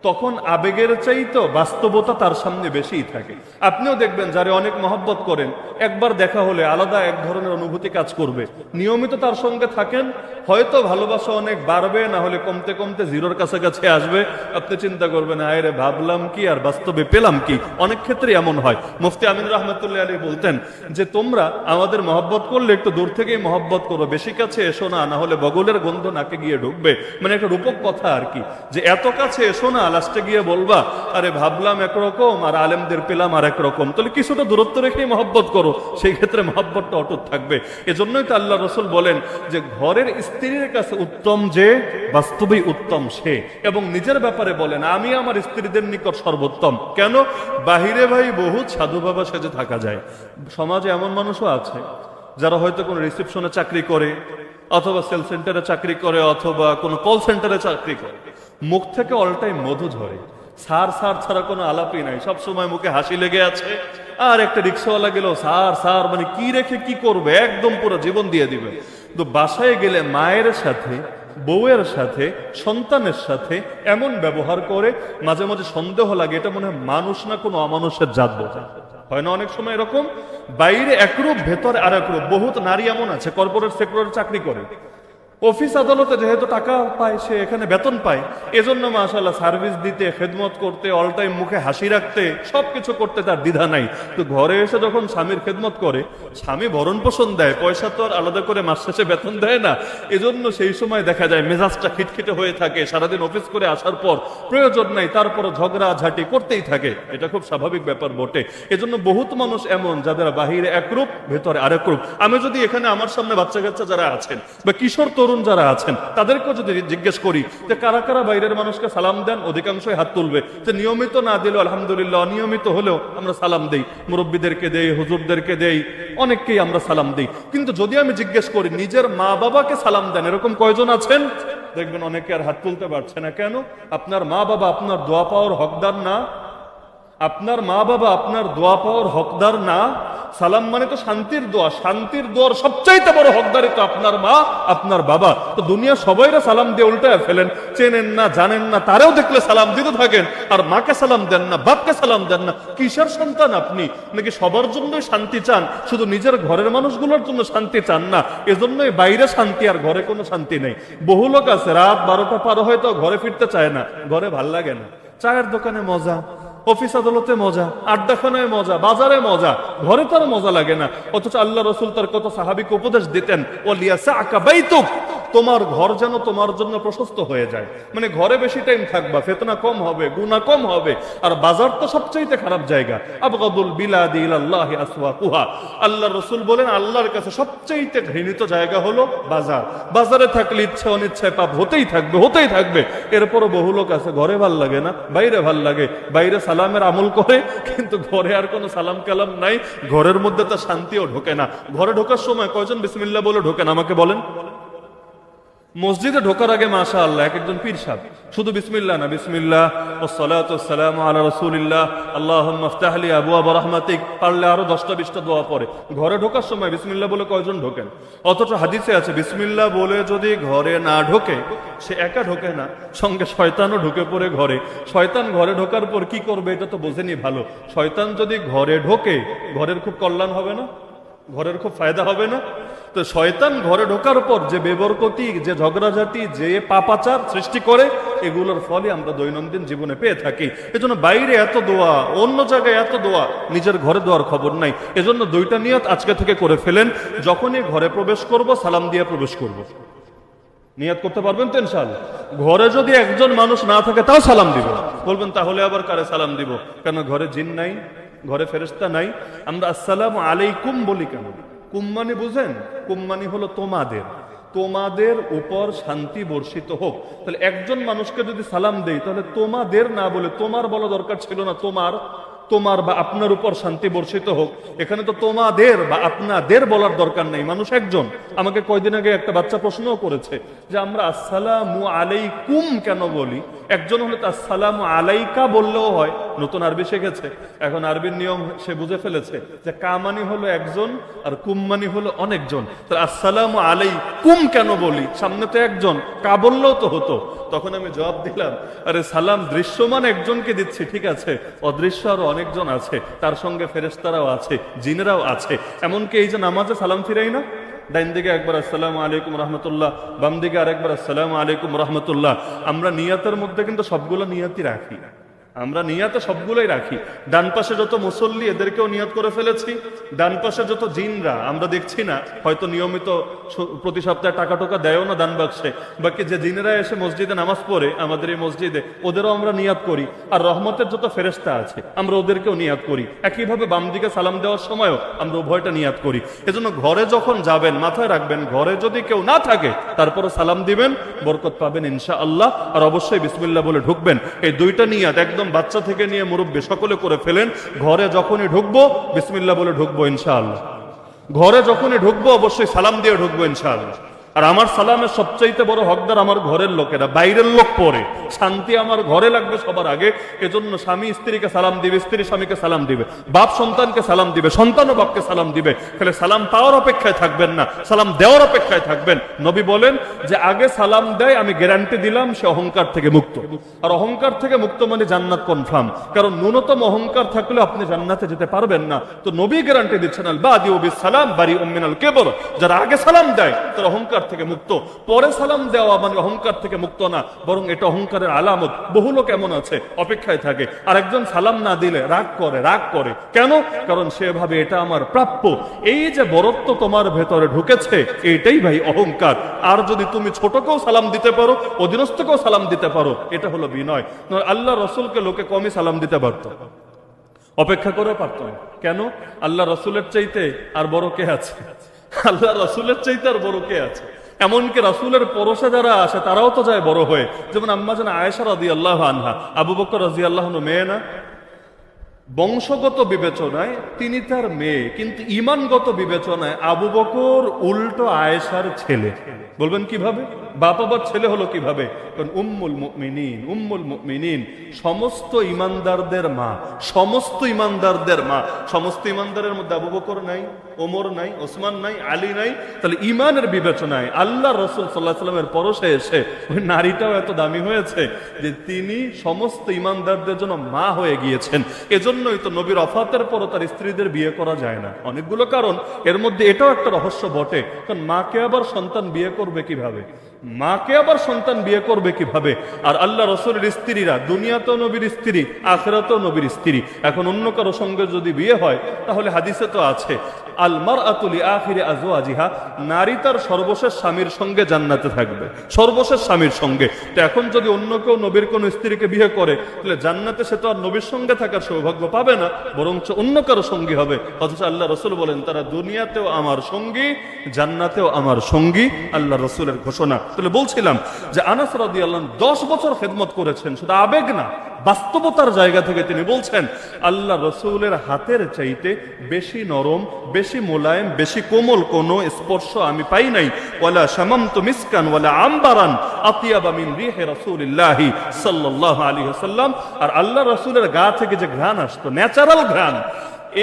তখন আবেগের চাইতো বাস্তবতা তার সামনে বেশিই থাকে। আপনিও দেখবেন যারা অনেক মহব্বত করেন, একবার দেখা হলে আলাদা এক ধরনের অনুভূতি কাজ করবে। নিয়মিত তার সঙ্গে থাকেন, হয়তো ভালোবাসা অনেক বাড়বে, না হলে কমতে কমতে জিরোর কাছাকাছি আসবে। আপনি চিন্তা করবেন, আয় রে, ভাবলাম কি আর বাস্তবে পেলাম কি। অনেক ক্ষেত্রে এমন হয়। মুফতি আমিন রহমতুল্লাহ আলী বলতেন যে, তোমরা আমাদের মহব্বত করলে একটু দূর থেকেই মহব্বত করো, বেশি কাছে এসো না, না হলে বগলের গন্ধ নাকে গিয়ে ঢুকবে। মানে একটা রূপক কথা আর কি, যে এত কাছে এসো না, লাস্টে গিয়ে বলবা আরে ভাবলাম একরকম আর আলেমদের পেলাম আর একরকম। তাহলে কিছুটা দূরত্ব রেখেই মহব্বত করো, সেই ক্ষেত্রে মহব্বতটা অটুট থাকবে। এজন্যই তো আল্লাহ রাসূল বলেন যে ঘরের স্ত্রীর কাছে উত্তম যে, বাস্তবেই উত্তম সে। এবং নিজের ব্যাপারে বলেন, আমি আমার স্ত্রীদের নিকট সর্বোত্তম। কেন? বাহিরে ভাই বহুত সাধু বাবা সেজে থাকা যায়। সমাজে এমন মানুষও আছে যারা হয়তো কোনো রিসেপশনে চাকরি করে, অথবা সেল সেন্টারে চাকরি করে, অথবা কোনো কল সেন্টারে চাকরি করে, মুখ থেকে অল টাইম মধু ঝরে, সার সার ছাড়া কোনো আলাপই নাই, সব সময় মুখে হাসি লেগে আছে। আর একটা রিক্সাওয়ালা গেল সার সার, মানে কি রেখে কি করবে, একদম পুরো জীবন দিয়ে দিবে। তো বাসায় গেলে মায়ের সাথে, বউয়ের সাথে, সন্তানের সাথে এমন ব্যবহার করে, মাঝে মাঝে সন্দেহ লাগে এটা মনে হয় মানুষ না কোনো অমানুষের জাত বোঝা হয় না। অনেক সময় এরকম, বাইরে একরূপ ভেতরে আর একরূপ। বহুত নারী এমন আছে কর্পোরেট সেক্টরে চাকরি করে, অফিস আদালতে যেহেতু টাকা পায়, সে এখানে বেতন পায়, এজন্য মাশাআল্লাহ সার্ভিস দিতে, খেদমত করতে, অল টাইম মুখে হাসি রাখতে, সবকিছু করতে তার দ্বিধা নাই। তো ঘরে এসে যখন স্বামীর খেদমত করে, স্বামী ভরণ পোষণ দেয়, পয়সা তো আর আলাদা করে মাস শেষে বেতন দেয় না। এজন্য সেই সময় দেখা যায় মেজাজটা খিটখিটে হয়ে থাকে। সারাদিন অফিস করে আসার পর প্রয়োজন নাই, তারপর ঝগড়া ঝাঁটি করতেই থাকে। এটা খুব স্বাভাবিক ব্যাপার বটে। এজন্য বহুত মানুষ এমন যাদের বাহিরে একরূপ, ভেতরে আরেক রূপ। আমি যদি এখানে আমার সামনে বাচ্চা কাচ্চা যারা আছেন বা কিশোর তরুণ যারা আছেন, তাদেরকেও যদি জিজ্ঞেস করি যে কারা কারা বাইরের মানুষকে সালাম দেন, অধিকাংশই হাত তুলবে। যে নিয়মিত না দিলেও আলহামদুলিল্লাহ, অনিয়মিত হলেও আমরা সালাম দেই, মুরব্বীদেরকে দেই, হুজুরদেরকে দেই, অনেককেই আমরা সালাম দেই। কিন্তু যদি আমি জিজ্ঞেস করি নিজের মা বাবাকে সালাম দেন, এরকম কয়জন আছেন? দেখবেন অনেকে আর হাত তুলতে পারছে না। কেন? আপনার মা বাবা আপনার দোয়া পাওয়ার হকদার না? আপনার মা বাবা আপনার দোয়া পাওয়ার হকদার না? সালাম মানে তো শান্তির দোয়া, শান্তির দোয়ার সবচাইতে বড় হকদারি তো আপনার মা, আপনার বাবা। তো দুনিয়া সবাইরা সালাম দিয়ে উল্টায় ফেলেন, চেনেন না, জানেন না, তারাও দেখলে সালাম দিতে থাকেন, আর মাকে সালাম দেন না, বাপকে সালাম দেন না। কিসের সন্তান আপনি? নাকি সবার জন্যই শান্তি চান, শুধু নিজের ঘরের মানুষগুলোর জন্য শান্তি চান না? এজন্যই বাইরে শান্তি আর ঘরে কোনো শান্তি নেই। বহু লোক আছে রাত 12টা পার হয়তো ঘরে ফিরতে চায় না, ঘরে ভাল লাগে না। চায়ের দোকানে মজা, অফিস আদালতে মজা, আড্ডাখানায় মজা, বাজারে মজা, ঘরে তার মজা লাগে না। অথচ আল্লাহ রাসূল তার কত সাহাবীকে উপদেশ দিতেন, ওয়ালিয়াসাকা বাইতুক, তোমার ঘর যেন তোমার জন্য প্রশস্ত হয়ে যায়। মানে ঘরে বেশি টাইম থাকবা, ফিতনা কম হবে, গুনাহ কম হবে। আর বাজার তো সবচেয়ে খারাপ জায়গা। আবগাদুল বিলাদি ইলাল্লাহি আসওয়াকুহা, আল্লাহ রাসূল বলেন আল্লাহর কাছে সবচেয়ে ঘৃণিত জায়গা হলো বাজার। বাজারে থাকলে ইচ্ছা অনিচ্ছায় পাপ হতেই থাকবে, হতেই থাকবে। এরপরও বহু লোক আছে ঘরে ভাল লাগে না, বাইরে ভাল লাগে। বাইরে সালামের আমল করে, কিন্তু ঘরে আর কোনো সালাম কালাম নাই। ঘরের মধ্যে তার শান্তিও ঢোকে না। ঘরে ঢোকার সময় কয়জন বিসমিল্লাহ বলে ঢোকেন আমাকে বলেন? মসজিদে ঢোকার আগে মাশাআল্লাহ এক একজন পীর সাহেব শুধু বিসমিল্লাহ না, বিসমিল্লাহ ওয়াসসালাতু ওয়াসসালামু আলা রাসূলিল্লাহ আল্লাহুম্মা ইফতাহ লি আবওয়াবা রাহমাতিক, পারলে আরো 10টা 20টা দোয়া পড়ে। ঘরে ঢোকার সময় বিসমিল্লাহ বলে কয়জন ঢোকেন? অথচ হাদিসে আছে বিসমিল্লাহ বলে যদি ঘরে না ঢোকে সে একা ঢোকে না, সঙ্গে শয়তানও ঢুকে পড়ে ঘরে। শয়তান ঘরে ঢোকার পর কি করবে এটা তো বোঝেনি ভালো। শয়তান যদি ঘরে ঢোকে ঘরের খুব কল্যাণ হবে না, ঘরের খুব ফায়দা হবে না? তো শয়তান ঘরে ঢোকার পর যে বেবরকতি, যে ঝগড়াঝাটি, যে পাপাচার সৃষ্টি করে, এগুলোর ফলে আমরা দৈনন্দিন জীবনে পেয়ে থাকি। এজন্য বাইরে এত দোয়া, অন্য জায়গায় এত দোয়া, নিজের ঘরে দোয়ার খবর নাই। এজন্য 2টা নিয়ত আজকে থেকে করে ফেলেন। যখনই ঘরে প্রবেশ করব সালাম দিয়ে প্রবেশ করব। নিয়ত করতে পারবেন তো ইনশাআল্লাহ? ঘরে যদি একজন মানুষ না থাকে তাও সালাম দিব। বলবেন তাহলে আবার কারে সালাম দিব? কেন ঘরে জিন নাই, ঘরে ফেরেশতা নাই? আমরা আসসালামু আলাইকুম বলি কেন? কুম মানে বুঝেন? কুম মানে হলো তোমাদের, তোমাদের উপর শান্তি বর্ষিত হোক। তাহলে একজন মানুষকে যদি সালাম দেই তাহলে তোমাদের না বলে তোমার বলা দরকার ছিল না, তোমার, তোমার বা আপনার উপর শান্তি বর্ষিত হোক। এখানে তো তোমাদের বা আপনাদের বলার দরকার নেই, মানুষ একজন। আমাকে কয়দিন আগে একটা বাচ্চা প্রশ্নও করেছে যে আমরা আসসালামু আলাইকুম কেন বলি? একজন হলে তো আসসালামু আলাইকা বললেও হয়। নতুন আরবি শিখেছে, এখন আরবির নিয়ম সে বুঝে ফেলেছে যে কামানি হলো একজন আর কুম্মানি হলো অনেকজন। তাহলে আসসালামু আলাইকুম কেন বলি? সামনে তো একজন, কা বললেও তো হতো। তখন আমি জবাব দিলাম, আরে সালাম দৃশ্যমান একজনকে দিচ্ছি, ঠিক আছে, অদৃশ্য আরো অনেকজন আছে, তার সঙ্গে ফেরেশতারাও আছে, জিনেরাও আছে। এমনকি এই যে নামাজে সালাম ফিরাই না, ডাইন দিকে একবার আসসালামু আলাইকুম রাহমাতুল্লাহ, বাম দিকে আরেকবার আসসালামু আলাইকুম রাহমাতুল্লাহ। আমরা নিয়াতের মধ্যে কিন্তু সবগুলো নিয়াতই রাখি, আমরা নিয়াতে সবগুলোই রাখি। ডান পাশে যত মুসল্লি এদেরকেও নিয়াত করে ফেলেছি, ডান পাশে যত জিনরা আমরা দেখছি না, হয়তো নিয়মিত প্রতি সপ্তাহে টাকা টোকা দেয়ও না দান বাক্সে, বাকি যে জিনেরা এসে মসজিদে নামাজ পড়ে আমাদের এই মসজিদে, ওদেরও আমরা নিয়াত করি। আর রহমতের যত ফেরেশতা আছে আমরা ওদেরকেও নিয়াত করি। একইভাবে বাম দিকে সালাম দেওয়ার সময়ও আমরা উভয়টা নিয়াত করি। এজন্য ঘরে যখন যাবেন মাথায় রাখবেন, ঘরে যদি কেউ না থাকে তারপরে সালাম দিবেন, বরকত পাবেন ইনশাআল্লাহ। আর অবশ্যই বিসমিল্লাহ বলে ঢুকবেন। এই 2টা নিয়াত একদম বাচ্চা থেকে নিয়ে মুরব্বী সকলে করে ফেলেন। ঘরে যখনই ঢুকবো বিসমিল্লাহ বলে ঢুকবো ইনশাআল্লাহ। ঘরে যখনই ঢুকবো অবশ্যই সালাম দিয়ে ঢুকবো ইনশাআল্লাহ। আর আমার সালামের সবচাইতে বড় হকদার আমার ঘরের লোকেরা, বাইরের লোক পরে। শান্তি আমার ঘরে লাগবে সবার আগে। এজন্য স্বামী স্ত্রীকে সালাম দিবে, স্ত্রী স্বামীকে সালাম দিবে, বাপ সন্তানকে সালাম দিবে, সন্তানও বাপকে সালাম দিবে। তাহলে সালাম পাওয়ার অপেক্ষায় থাকবেন না, সালাম দেওয়ার অপেক্ষায় থাকবেন। নবী বলেন যে আগে সালাম দেয় আমি গ্যারান্টি দিলাম সে অহংকার থেকে মুক্ত। আর অহংকার থেকে মুক্ত মানে জান্নাত কনফার্ম। কারণ ন্যূনতম অহংকার থাকলে আপনি জান্নাতে যেতে পারবেন না। তো নবী গ্যারান্টি দিচ্ছেন আল বাদিউ বিস সালাম বারিউম মিনাল কিবর, যারা আগে সালাম দেয় তারা অহংকার থেকে মুক্ত। পরে সালাম দেওয়া মানে অহংকার থেকে মুক্ত না, বরং এটা অহংকারের আলামত। বহু লোক এমন আছে অপেক্ষায় থাকে, আর একজন সালাম না দিলে রাগ করে। রাগ করে কেন? কারণ সে ভাবে এটা আমার প্রাপ্য। এই যে বরত্ব তোমার ভেতরে ঢুকেছে, এইটাই ভাই অহংকার। আর যদি তুমি ছোটকেও সালাম দিতে পারো, অধীনস্থকেও সালাম দিতে পারো, এটা হলো বিনয়। আল্লাহ রসুলকে লোকে কমই সালাম দিতে পারত, অপেক্ষা করে পারত না। কেন? আল্লাহ রসুলের চাইতে আর বড় কে আছে? আল্লাহ রসুলের চাইতে আর বড় কে আছে? এমনকি রাসূলের পরশে যারা আসে তারাও তো যায় বড় হয়ে। যেমন আম্মা জান আয়েশা রাদিয়াল্লাহু আনহা, আবু বকর রাদিয়াল্লাহু আনহু মেয়ে না? বংশগত বিবেচনায় তিনি তার মেয়ে, কিন্তু ঈমানগত বিবেচনায় আবু বকর উল্টো আয়েশার ছেলে। বলবেন কিভাবে? বাপ আবার ছেলে হলো কিভাবে? কারণ উম্মুল মুমিনিন, উম্মুল মুমিনিন সমস্ত ঈমানদারদের মা, সমস্ত ঈমানদারদের মা। সমস্ত ঈমানদারের মধ্যে আবু বকর নাই, ওমর নাই, ওসমান নাই, আলী নাই। তাহলে ঈমানের বিবেচনায় আল্লাহ রাসূল সাল্লাল্লাহু আলাইহি ওয়াসাল্লামের পরশে এসে ওই নারীটাও এত দামি হয়েছে যে তিনি সমস্ত ঈমানদারদের জন্য মা হয়ে গিয়েছেন। এজন্যই তো নবীর ওফাতের পরও তার স্ত্রীদের বিয়ে করা যায় না। অনেকগুলো কারণ, এর মধ্যে এটাও একটা রহস্য বটে। কারণ মাকে আবার সন্তান বিয়ে করবে কিভাবে? মাকে আবার সন্তান বিয়ে করবে কিভাবে? আর আল্লাহ রসুলের স্ত্রীরা দুনিয়াতেও নবীর স্ত্রী, আখিরাতেও নবীর স্ত্রী। এখন অন্য কারো সঙ্গে যদি বিয়ে হয় তাহলে হাদিসে তো আছে আল মারআতু লিআখিরি আজওয়াজিহা, নারী তার সর্বশেষ স্বামীর সঙ্গে জান্নাতে থাকবে, সর্বশেষ স্বামীর সঙ্গে। তো এখন যদি অন্য কেউ নবীর কোন স্ত্রীকে বিয়ে করে তাহলে জান্নাতে সে তো আর নবীর সঙ্গে থাকার সৌভাগ্য পাবে না, বরঞ্চ অন্য কারো সঙ্গী হবে। অথচ আল্লাহ রসুল বলেন তারা দুনিয়াতেও আমার সঙ্গী, জান্নাতেও আমার সঙ্গী। আল্লাহ রসুলের ঘোষণা। তাহলে বলছিলাম যে আনাস রাদিয়াল্লাহু আনহু 10 বছর খেদমত করেছেন, শুধু আবেগ না, বাস্তবতার জায়গা থেকে তিনি বলছেন আল্লাহ রসুলের হাতের চাইতে বেশি নরম, বেশি মোলায়েম, বেশি কোমল কোনো স্পর্শ আমি পাই নাই। ওয়ালা শামামতু মিসকান ওয়ালা আমবারান আতিয়াবা মিন রিহি রাসূলিল্লাহি সাল্লাল্লাহু আলাইহি ওয়াসাল্লাম। আর আল্লাহ রসুলের গা থেকে যে ঘ্রাণ আসতো, ন্যাচারাল ঘ্রাণ,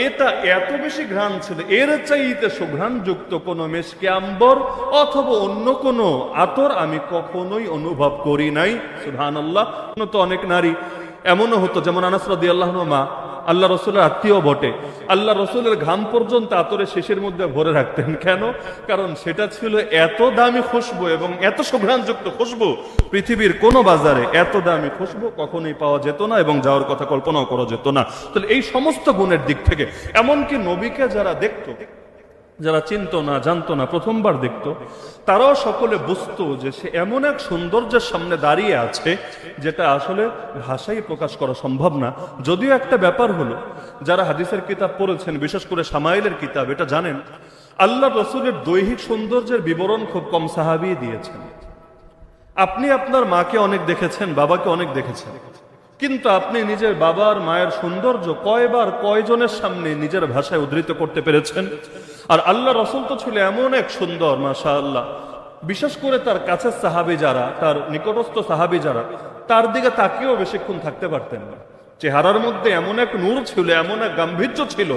এটা এত বেশি ঘ্রাণ ছিল, এর চাইতে সুঘ্রাণযুক্ত কোন মেশকে আম্বর অথবা অন্য কোন আতর আমি কখনোই অনুভব করি নাই। সুবহানাল্লাহ। তো অনেক নারী এমনও হতো, যেমন আনাস রাদিয়াল্লাহু আনহু মা আল্লাহ রসুলের আত্মীয় বটে, আল্লাহ রসুলের ঘাম পর্যন্ত আতরের শেষের মধ্যে ভরে রাখতেন। কেন? কারণ সেটা ছিল এত দামি খুশবু এবং এত সুঘ্রাণযুক্ত খুশবু, পৃথিবীর কোনো বাজারে এত দামি খুশবু কখনোই পাওয়া যেত না এবং যাওয়ার কথা কল্পনাও করা যেত না। তাহলে এই সমস্ত গুণের দিক থেকে এমনকি নবীকে যারা দেখতো, যারা চিনত না, জানতো না, প্রথমবার দেখতো, তারাও সকলে বুঝতো যে সে এমন এক সৌন্দর্যের সামনে দাঁড়িয়ে আছে যেটা আসলে ভাষায় প্রকাশ করা সম্ভব না। যদিও একটা ব্যাপার হলো, যারা হাদিসের কিতাব পড়েছেন, বিশেষ করে শামাইলের কিতাব, এটা জানেন আল্লাহ রসুলের দৈহিক সৌন্দর্যের বিবরণ খুব কম সাহাবী দিয়েছেন। আপনি আপনার মাকে অনেক দেখেছেন, বাবাকে অনেক দেখেছেন, কিন্তু আপনি নিজের বাবার মায়ের সৌন্দর্য কয়বার কয়জনের সামনে নিজের ভাষায় উদ্ধৃত করতে পেরেছেন? আর আল্লাহ রসুল তো ছিল এমন এক সুন্দর, মাশাআল্লাহ, বিশেষ করে তার কাছের সাহাবী যারা, তার নিকটস্থ সাহাবী যারা, তার দিকে তাকিয়েও বেশিক্ষণ থাকতে পারতেন না। চেহারার মধ্যে এমন এক নূর ছিল, এমন এক গাম্ভীর্য ছিল,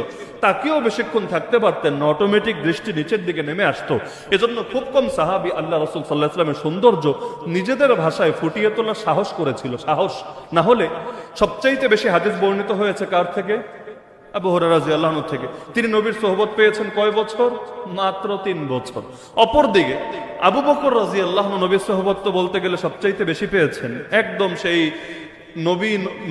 তাকেও বেশিক্ষণ থাকতে পারতেন না, অটোমেটিক দৃষ্টি নিচের দিকে নেমে আসতো। এজন্য খুব কম সাহাবী আল্লাহ রাসূল সাল্লাল্লাহু আলাইহি ওয়াসাল্লামের সৌন্দর্য নিজেদের ভাষায় ফুটিয়ে তোলার সাহস করেছিল। সাহস না হলে, সবচাইতে বেশি হাদিস বর্ণিত হয়েছে কার থেকে? আবু হুরায়রা রাদিয়াল্লাহু আনহু থেকে। তিনি নবীর সোহবত পেয়েছেন কয় বছর? মাত্র 3 বছর। অপরদিকে আবু বকর রাদিয়াল্লাহু আনহু নবীর সোহবত তো বলতে গেলে সবচাইতে বেশি পেয়েছেন। একদম সেই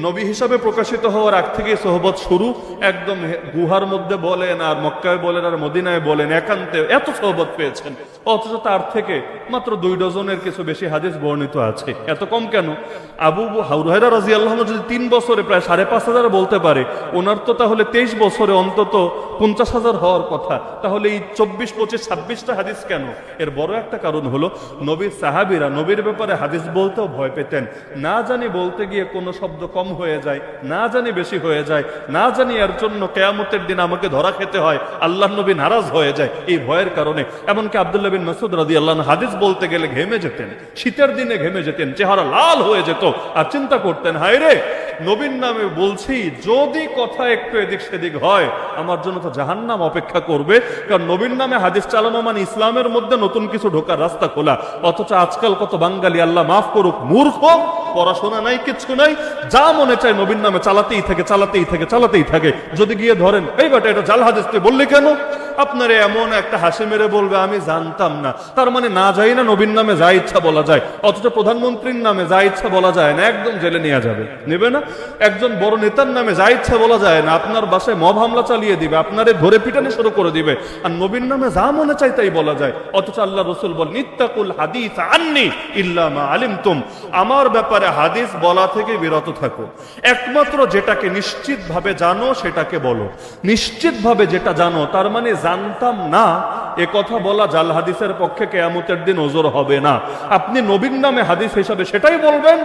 নবী হিসাবে প্রকাশিত হওয়ার আগ থেকে সোহবত শুরু, একদম গুহার মধ্যে বলেন আর মক্কায় বলেন আর মদিনায় বলেন, একান্তে এত সোহবত পেয়েছেন। অথচ তার থেকে মাত্র 2 ডজনের কিছু বেশি হাদিস বর্ণিত আছে। এত কম কেন? আবু হুরায়রা রাদিয়াল্লাহু আনহু যদি 3 বছরে প্রায় 5,500 বলতে পারে, ওনার তো তাহলে 23 বছরে অন্তত 50,000 হওয়ার কথা। তাহলে এই 24, 25, 26টা হাদিস কেন? এর বড় একটা কারণ হলো নবীর সাহাবীরা নবীর ব্যাপারে হাদিস বলতেও ভয় পেতেন। না জানি বলতে গিয়ে কোনো শব্দ কম হয়ে যায়, না জানি বেশি হয়ে যায়, না জানি এর জন্য কিয়ামতের দিন আমাকে ধরা খেতে হয়, আল্লাহর নবী নারাজ হয়ে যায়, এই ভয়ের কারণে। এমনকি আব্দুল্লাহ বিন মাসউদ রাদিয়াল্লাহু আনহু হাদিস বলতে গেলে ঘেমে যেতেন, শীতের দিনে ঘেমে যেতেন, চেহারা লাল হয়ে যেত, আর চিন্তা করতেন, হায় রে, নবীর নামে বলছি, যদি কথা একটু এদিক সেদিক হয় আমার জন্য তো জাহান্নাম অপেক্ষা করবে। কারণ নবীর নামে হাদিস চালানো মানে ইসলামের মধ্যে নতুন কিছু ঢোকার রাস্তা খোলা। অথচ আজকাল কত বাঙালি, আল্লাহ মাফ করুক, মূর্খ, পড়াশোনা নাই, কিচ্ছু নাই, যা মনে চায় নবীর নামে চালাতেই থাকে, চালাতেই থাকে, চালাতেই থাকে। যদি গিয়ে ধরেন, এই বেটা এটা জাল হাদিস তুই বললি কেন, আপনারে এমন একটা হাসি মেরে বলবে আমি জানতাম না। তার মানে না যাই না নবীর নামে যা ইচ্ছা বলা যায়। অথচ প্রধানমন্ত্রীর নামে যা ইচ্ছা বলা যায় না, একদম জেলে নিয়ে যাবে, নেবে না। একজন বড় নেতার নামে যা ইচ্ছা বলা যায় না, আপনার বাসায় মব হামলা চালিয়ে দিবে, আপনারে ধরে পিটানি শুরু করে দিবে। আর নবীর নামে যা মনে চাই তাই বলা যায়। অথচ আল্লাহ রাসূল বলেন, ইত্তাকুল হাদিস আন্নি ইল্লা মা আলিমতুম, আমার ব্যাপারে হাদিস বলা থেকে বিরত থাকো, একমাত্র যেটাকে নিশ্চিতভাবে জানো সেটাকে বলো। নিশ্চিতভাবে যেটা জানো, তার মানে জানতাম না এ কথা বলা জাল হাদিসের পক্ষে কিয়ামতের দিন ওজর হবে না। আপনি নবীর নামে হাদিস হিসাবে সেটাই বলবেন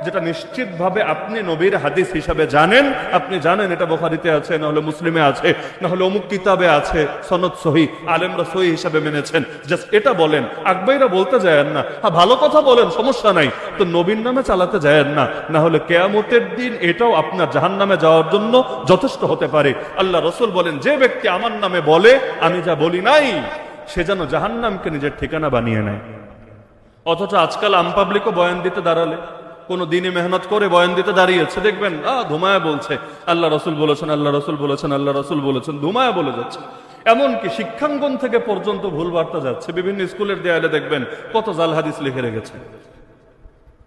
যেটা নিশ্চিতভাবে আপনি নবীর হাদিস হিসাবে জানেন। আপনি জানেন এটা বুখারীতে আছে, না হলে মুসলিমে আছে, না হলে অমুক কিতাবে আছে, সনদ সহি, আলেমরা সহি হিসাবে মেনেছেন, জাস্ট এটা বলেন। আকবাইরা বলতে যায়েন না, ভালো কথা বলেন, সমস্যা নাই, তো নবীর নামে চালাতে যায়েন না, না হলে কিয়ামতের দিন এটাও আপনার জাহান্নামে যাওয়ার জন্য যথেষ্ট হতে পারে। আল্লাহ রাসূল বলেন, যে ব্যক্তি আমার নামে বলে আমি যা বলি নাই, সে যেন জাহান্নামকে নিজের ঠিকানা বানিয়ে নেয়। অথচ আজকাল আম পাবলিকও বয়ান দিতে দাঁড়ালে, কোন দিনে মেহনত করে বয়ান দিতে দাঁড়িয়েছে, দেখবেন ধুমায়া বলছে আল্লাহ রাসূল বলেছেন, আল্লাহ রাসূল বলেছেন, আল্লাহ রাসূল বলেছেন, ধুমায়া বলে যাচ্ছে। এমনকি শিক্ষাঙ্গন থেকে পর্যন্ত ভুল বার্তা যাচ্ছে। বিভিন্ন স্কুলের দেয়ালে দেখবেন কত জাল হাদিস লিখে রেখেছে,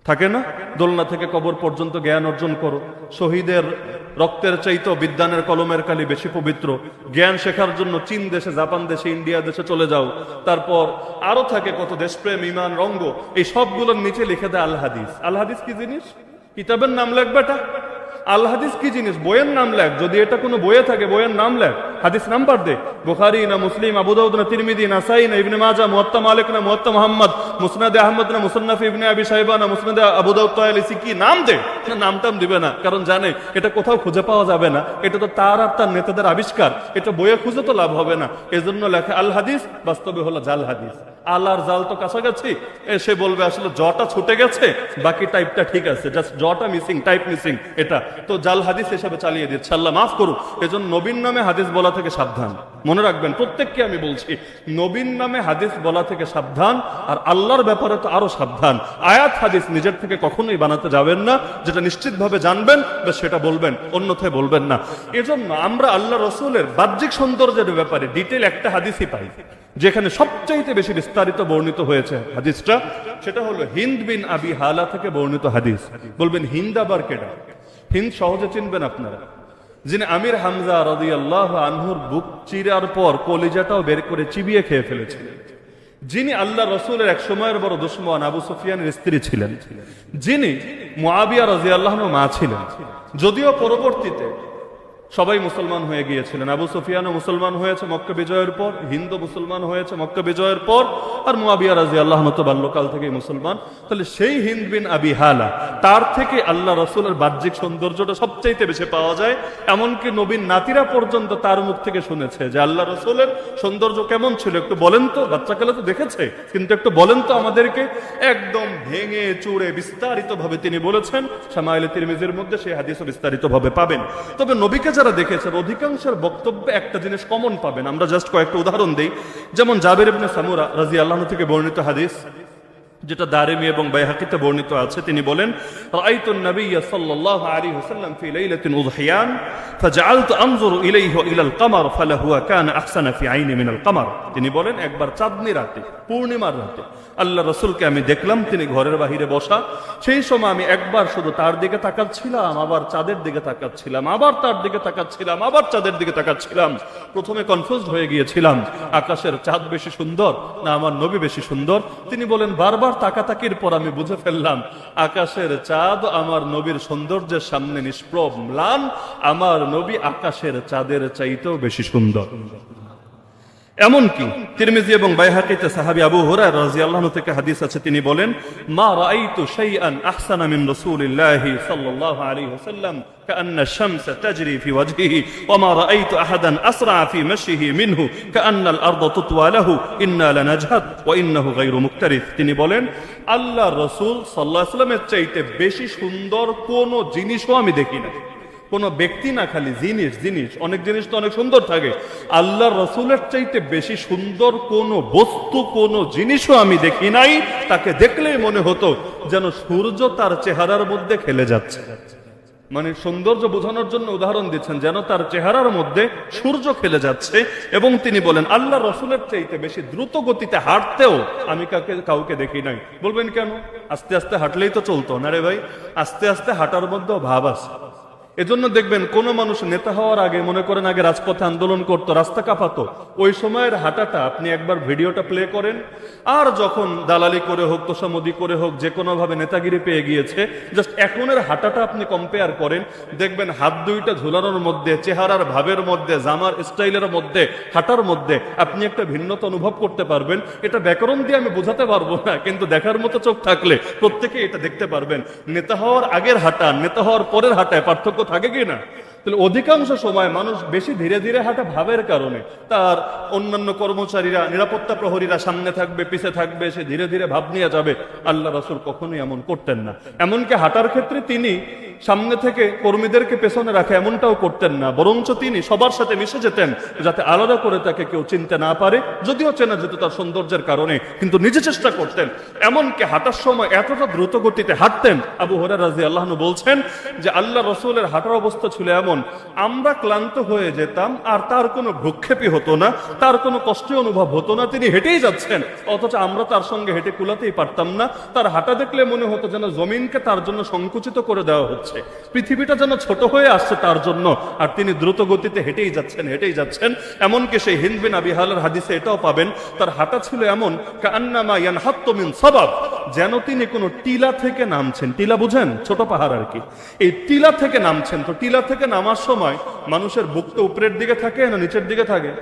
থাকে না? দোলনা থেকে কবর পর্যন্ত জ্ঞান অর্জন করো, শহীদের রক্তের চাইতেও বিদ্যানের কলমের কালি বেশি পবিত্র, জ্ঞান শেখার জন্য চীন দেশে, জাপান দেশে, ইন্ডিয়া দেশে চলে যাও। তারপর আরো থাকে কত দেশপ্রেম, ইমান, রঙ্গ, এই সবগুলোর নিচে লিখে দেয় আল হাদিস। আল হাদিস কি জিনিস? কিতাবের নাম লাগবে এটা, আল হাদিস কি জিনিস? বইয়ের নাম লেখ, যদি এটা কোনো বইয়ে থাকে বইয়ের নাম লেখ, হাদিস নাম্বার দে। বুখারী না মুসলিম, আবু দাউদ না তিরমিজি, নাসাই না ইবনে মাজাহ, মুওয়াত্তা মালিক না মুওয়াত্তা মুহাম্মদ, মুসনাদে আহমদ না মুসান্নাফ ইবনে আবি শাইবা না মুসনাদে আবু দাউদ তায়ালিসি, কি নাম দে। নামটাম দিবে না, কারণ জানে এটা কোথাও খুঁজে পাওয়া যাবে না, এটা তো তার আর তার নেতাদের আবিষ্কার, এটা বইয়ে খুঁজে তো লাভ হবে না। এজন্য লেখে আল হাদিস, বাস্তবে হলো জাল হাদিস। আল আর জাল তো কাছাকাছি, সে বলবে আসলে জটা ছুটে গেছে, বাকি টাইপটা ঠিক আছে, জাস্ট জটা মিসিং, টাইপ মিসিং, এটা তো জাল হাদিস হিসেবে চালিয়ে দিচ্ছে। আল্লাহ মাফ করুক। এজন্য নবীন নামে হাদিস বলা থেকে সাবধান। মনে রাখবেন, প্রত্যেককে আমি বলছি, নবীন নামে হাদিস বলা থেকে সাবধান, আর আল্লাহর ব্যাপারে তো আরো সাবধান। আয়াত হাদিস নিজের থেকে কখনোই বানাতে যাবেন না, যেটা নিশ্চিতভাবে জানবেন সেটা বলবেন, অন্যথায় বলবেন না। এজন্য আমরা আল্লাহ রসুলের বাহ্যিক সৌন্দর্যের ব্যাপারে ডিটেল একটা হাদিসই পাই, যেখানে সবচাইতে বেশি বিস্তারিত বর্ণিত হয়েছে হাদিসটা, সেটা হলো হিন্দ বিন আবি হালা থেকে বর্ণিত হাদিস। বলবেন হিন্দ আবার কেডা? হিন্দ সহজে চিনবেন আপনারা, যিনি আমির হামজা রাদিয়াল্লাহু আনহুর বুক চিরার পর কলিজাটাও বের করে চিবিয়ে খেয়ে ফেলেছিলেন, যিনি আল্লাহ রসুলের এক সময়ের বড় দুশমন আবু সুফিয়ানের স্ত্রী ছিলেন, যিনি মুআবিয়া রাদিয়াল্লাহু আনহু মা ছিলেন, যদিও পরবর্তীতে সবাই মুসলমান হয়ে গিয়েছিলেন। আবু সুফিয়ানও মুসলমান হয়েছে মক্কা বিজয়ের পর, হিন্দু মুসলমান হয়েছে মক্কা বিজয়ের পর, আর মুআবিয়া রাদিয়াল্লাহু আনহু তো বাল্যকাল থেকেই মুসলমান। তাহলে সেই হিন্দ বিন আবি হালা, তার থেকে আল্লাহ রাসূলের বাহ্যিক সৌন্দর্যটা সবচাইতে বেশি পাওয়া যায়। এমনকি নবীন নাতিরা পর্যন্ত তার মুখ থেকে শুনেছে যে আল্লাহ রাসূলের সৌন্দর্য কেমন ছিল, একটু বলেন তো। বাচ্চাকালে তো দেখেছে, কিন্তু একটু বলেন তো আমাদেরকে। একদম ভেঙে চুরে বিস্তারিত ভাবে তিনি বলেছেন। শামাইলে তিরমিজির মধ্যে সেই হাদিসও বিস্তারিত ভাবে পাবেন। তবে নবীকে যারা দেখেছেন অধিকাংশের বক্তব্যে একটা জিনিস কমন পাবেন। আমরা জাস্ট কয়েকটা উদাহরণ দেই। যেমন জাবির ইবনে সামুরা রাদিয়াল্লাহু আনহু থেকে বর্ণিত হাদিস, যেটা দারিমি এবং বাইহাকিতে বর্ণিত আছে। তিনি বলেন, রাআইতুন নবিয়্য সাল্লাল্লাহু আলাইহি ওয়াসাল্লাম ফি লাইলাতিন উযহিয়ান ফাজআলতু আনজুরু ইলাইহি ওয়া ইলাল কমার ফালাহু কানা আহসানা ফি আইনি মিনাল কমার। তিনি বলেন, একবার চাঁদনি রাতে, পূর্ণিমার রাতে আল্লাহ রাসূলকে আমি দেখলাম, তিনি ঘরের বাহিরে বসা। সেই সময় আমি একবার শুধু তার দিকে তাকাচ্ছিলাম, আবার চাঁদের দিকে তাকাচ্ছিলাম, আবার তার দিকে তাকাচ্ছিলাম, আবার চাঁদের দিকে তাকাচ্ছিলাম। প্রথমে কনফিউজড হয়ে গিয়েছিলাম, আকাশের চাঁদ বেশি সুন্দর না আমার নবী বেশি সুন্দর। তিনি বলেন, বারবার তাকাতাকির পর আমি বুঝে ফেললাম আকাশের চাঁদ আমার নবীর সৌন্দর্যের সামনে নিষ্প্রভ ম্লান, আমার নবী আকাশের চাঁদের চাইতেও বেশি সুন্দর। এমনকি তিরমিজি এবং বাইহাকিতে সাহাবী আবু হুরায়রা রাদিয়াল্লাহু আনহু থেকে হাদিস আছে। তিনি বলেন, মা রাআইতু শাইআন আহসানা মিন রাসূলিল্লাহি সাল্লাল্লাহু আলাইহি ওয়াসাল্লাম কাআন্না আশ-শামসা তাজরি ফি ওয়াজহিহি ওয়া মা রাআইতু আহাদান আসরা ফি মাশইহি মিনহু কাআন্না আল-আরদু তুতওয়া লাহু ইন্না লানাজহাদ ওয়া ইন্নাহু গায়রু মুক্তারিফ। তিনি বলেন, আল্লাহর রাসূল সাল্লাল্লাহু আলাইহি ওয়াসাল্লামের চাইতে বেশি সুন্দর কোন জিনিসও আমি দেখি না। কোন ব্যক্তি না, খালি জিনিস। জিনিস, অনেক জিনিস তো অনেক সুন্দর থাকে। আল্লাহর রাসূলের চাইতে বেশি সুন্দর কোন বস্তু, কোন জিনিসও আমি দেখি নাই। তাকে দেখলেই মনে হতো যেন সূর্য তার চেহারার মধ্যে খেলে যাচ্ছে। মানে সৌন্দর্য বোঝানোর জন্য উদাহরণ দিচ্ছেন, যেন তার চেহারার মধ্যে সূর্য খেলে যাচ্ছে। এবং তিনি বলেন, আল্লাহ রাসূলের চাইতে বেশি দ্রুত গতিতে হাঁটতেও আমি কাউকে দেখি নাই। বলবেন কেন? আস্তে আস্তে হাঁটলেই তো চলতো না রে ভাই। আস্তে আস্তে হাঁটার মধ্যেও ভাব আছে। এজন্য দেখবেন কোন মানুষ নেতা হওয়ার আগে, মনে করেন আগে রাজপথে আন্দোলন করতো, রাস্তা কাঁপাতো, ওই সময়ের হাঁটাটা আপনি একবার ভিডিওটা প্লে করেন, আর যখন দালালি করে হোক, তোষামোদি করে হোক, যে কোনো ভাবে নেতাগিরি পেয়ে গিয়েছে, জাস্ট এখনের হাঁটাটা আপনি কম্পেয়ার করেন, দেখবেন হাত দুইটা ঝুলানোর মধ্যে, চেহারার ভাবের মধ্যে, জামার স্টাইলের মধ্যে, হাঁটার মধ্যে আপনি একটা ভিন্নতা অনুভব করতে পারবেন। এটা ব্যাকরণ দিয়ে আমি বোঝাতে পারবো না, কিন্তু দেখার মতো চোখ থাকলে প্রত্যেকে এটা দেখতে পারবেন। নেতা হওয়ার আগের হাঁটা, নেতা হওয়ার পরের হাঁটায় পার্থক্য থাকে কি না? তাহলে অধিকাংশ সময় মানুষ বেশি ধীরে ধীরে হাঁটা ভাবের কারণে, তার অন্যান্য কর্মচারীরা, নিরাপত্তা প্রহরীরা সামনে থাকবে, পিছে থাকবে, সে ধীরে ধীরে ভাব নিয়ে যাবে। আল্লাহ রাসূল কখনোই এমন করতেন না। এমনকি হাঁটার ক্ষেত্রে তিনি সামনে থেকে কর্মীদেরকে পেছনে রাখে এমনটাও করতেন না, বরঞ্চ তিনি সবার সাথে মিশে যেতেন, যাতে আলাদা করে তাকে কেউ চিনতে না পারে। যদিও চেনা যেত তার সৌন্দর্যের কারণে, কিন্তু নিজে চেষ্টা করতেন। এমনকি হাঁটার সময় এতটা দ্রুত গতিতে হাঁটতেন, আবু হুরায়রা রাদিয়াল্লাহু আনহু বলছেন যে আল্লাহ রাসূলের হাঁটার অবস্থা ছিল এমন, আমরা ক্লান্ত হয়ে যেতাম আর তার কোনো ভ্রুক্ষেপই হতো না, তার কোনো কষ্ট অনুভব হতো না। তিনি হেঁটেই যাচ্ছেন, অথচ আমরা তার সঙ্গে হেঁটে কুলাতেই পারতাম না। তার হাঁটা দেখলে মনে হতো যেন জমিনকে তার জন্য সংকুচিত করে দেওয়া হচ্ছে। হচ্ছে, পৃথিবীটা যেন ছোট হয়ে আসছে তার জন্য, আর তিনি দ্রুত গতিতে হেঁটেই যাচ্ছেন। এমনকি সেই হিন্দ বিন আবি হালার হাদিসে এটাও পাবেন, তার হাঁটা ছিল এমন কান্নামা ইয়ানহাত্তু মিন সাবাব, যেন তিনি কোনো টিলা থেকে নামছেন। টিলা বুঝেন? ছোট পাহাড় আর কি। এই টিলা থেকে নামছেন। তো টিলা থেকে নামার সময় মানুষের বুকটা উপরের দিকে থাকে না নিচের দিকে থাকে?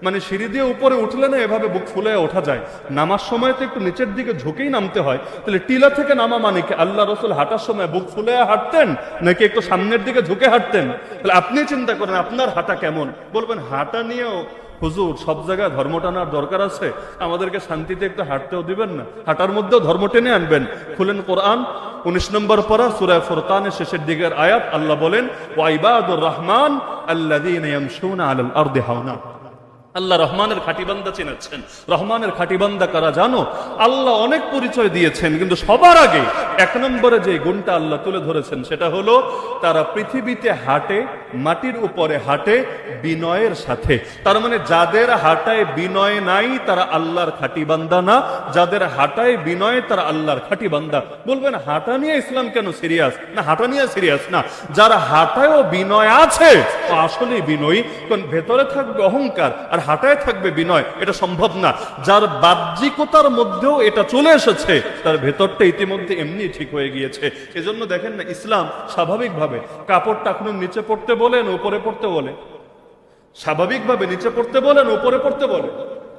মানে সিঁড়ি দিয়ে উপরে উঠলে না এভাবে বুক ফুলে ওঠা যায়, নামার সময় তো একটু নিচের দিকে ঝুঁকেই নামতে হয়। তাহলে টিলা থেকে নামা মানে কি আল্লাহ রসুল হাঁটার সময় বুক ফুলে হাঁটতেন নাকি একটু সামনের দিকে ঝুঁকে হাঁটতেন? তাহলে আপনি চিন্তা করেন আপনার হাঁটা কেমন। বলবেন হাঁটা নিয়েও হুজুর সব জায়গায় ধর্ম টানার দরকার আছে, আমাদেরকে শান্তিতে একটু হাঁটতেও দিবেন না? হাঁটার মধ্যেও ধর্ম টেনে আনবেন? খুলেন কোরআন 19 নম্বর পারা সূরা ফুরকানের শেষের দিকের আয়াত, আল্লাহ বলেন ওয়া ইবাদুর রহমান আল্লাযীনা ইয়ামশুনা আলাল আরদি হাওনা। আল্লাহ রহমানের খাঁটি বান্দা চিনেছেন। রহমানের খাঁটি বান্দা কারা জানো? আল্লাহ অনেক পরিচয় দিয়েছেন, কিন্তু সবার আগে 1 নম্বরে যে গুণটা আল্লাহ তুলে ধরেছেন সেটা হলো তারা পৃথিবীতে হাঁটে, মাটির উপরে হাঁটে বিনয়ের সাথে। তার মানে যাদের হাঁটায় বিনয় নাই তারা আল্লাহর খাঁটি বান্দা না, যাদের হাঁটায় বিনয় তারা আল্লাহর খাঁটি বান্দা। বলবেন হাঁটা নিয়ে ইসলাম কেন সিরিয়াস? না, হাঁটা নিয়ে সিরিয়াস না, যারা হাঁটায়ও বিনয় আছে আসলেই বিনয়ী। কারণ ভেতরে থাকবে অহংকার আর হাঁটায় থাকবে বিনয়, এটা সম্ভব না। যার বাহ্যিকতার মধ্যেও এটা চলে এসেছে তার ভেতরটা ইতিমধ্যে এমনি ঠিক হয়ে গিয়েছে। এজন্য দেখেন না, ইসলাম স্বাভাবিকভাবে কাপড় টাকনুর নিচে পড়তে বলেন উপরে পড়তে বলে? স্বাভাবিকভাবে নিচে পড়তে বলেন উপরে পড়তে বলে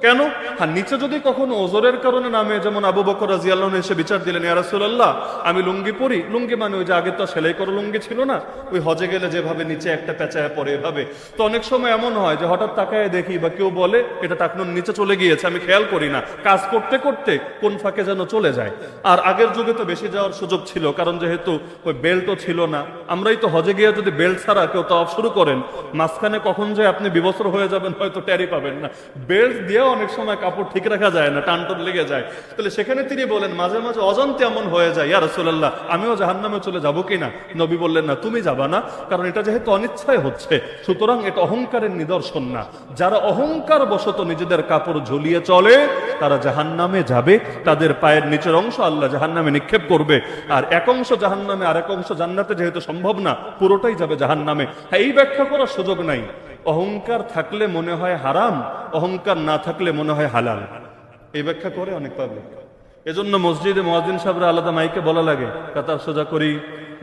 কেন? হ্যাঁ, নিচে যদি কখনো ওজরের কারণে নামে, যেমন আবু বকর রাদিয়াল্লাহু আনহু এসে বিচার দিলেন, ইয়া রাসূলুল্লাহ আমি লুঙ্গি পরি। লুঙ্গি মানে ওই যে আগে তো সেলাই করা লুঙ্গি ছিল না, ওই হজে গেলে যেভাবে নিচে একটা পেঁচায় পরে এভাবে। তো অনেক সময় এমন হয় যে হঠাৎ তাকায় দেখি বা কেউ বলে এটা টাকনুর নিচে চলে গিয়েছে, আমি খেয়াল করি না, কাজ করতে করতে কোন ফাঁকে যেন চলে যায়। আর আগের যুগে তো বেশি যাওয়ার সুযোগ ছিল, কারণ যেহেতু ওই বেল্টও ছিল না। আমরাই তো হজে গিয়ে যদি বেল্ট ছাড়া কেউ তাওয়াফ শুরু করেন, মাঝখানে কখন যে আপনি বিবস্ত্র হয়ে যাবেন হয়তো টেরই পাবেন না। বেল্ট দিয়েও অনেক সময় কাপড় ঠিক রাখা যায় না, টান টান লেগে যায়। তাহলে সেখানে তিনি বলেন মাঝে মাঝে অজান্তে এমন হয়ে যায়, ইয়া রাসূলুল্লাহ আমিও জাহান্নামে চলে যাব কিনা? নবী বললেন না, তুমি যাবা না, কারণ এটা যেহেতু অনিচ্ছায় হচ্ছে, সুতরাং এটা অহংকারের নিদর্শন না। যারা অহংকার বশত নিজেদের কাপড় ঝুলিয়ে চলে তারা জাহান্নামে যাবে, তাদের পায়ের নিচের অংশ আল্লাহ জাহান্নামে নিক্ষেপ করবে। আর এক অংশ জাহান্নামে আর এক অংশ জান্নাতে যেহেতু সম্ভব না, পুরোটাই যাবে জাহান্নামে। হ্যাঁ, এই ব্যাখ্যা করার সুযোগ নাই। অহংকার থাকলে মনে হয় হারাম, অহংকার না থাকলে মনে হয় হালাল, এই ব্যাখ্যা করে অনেক পাবলিক। এজন্য মসজিদে মুয়াজ্জিন সাহেবরা আলাদা মাইকে বলা লাগে কাতার সোজা করি,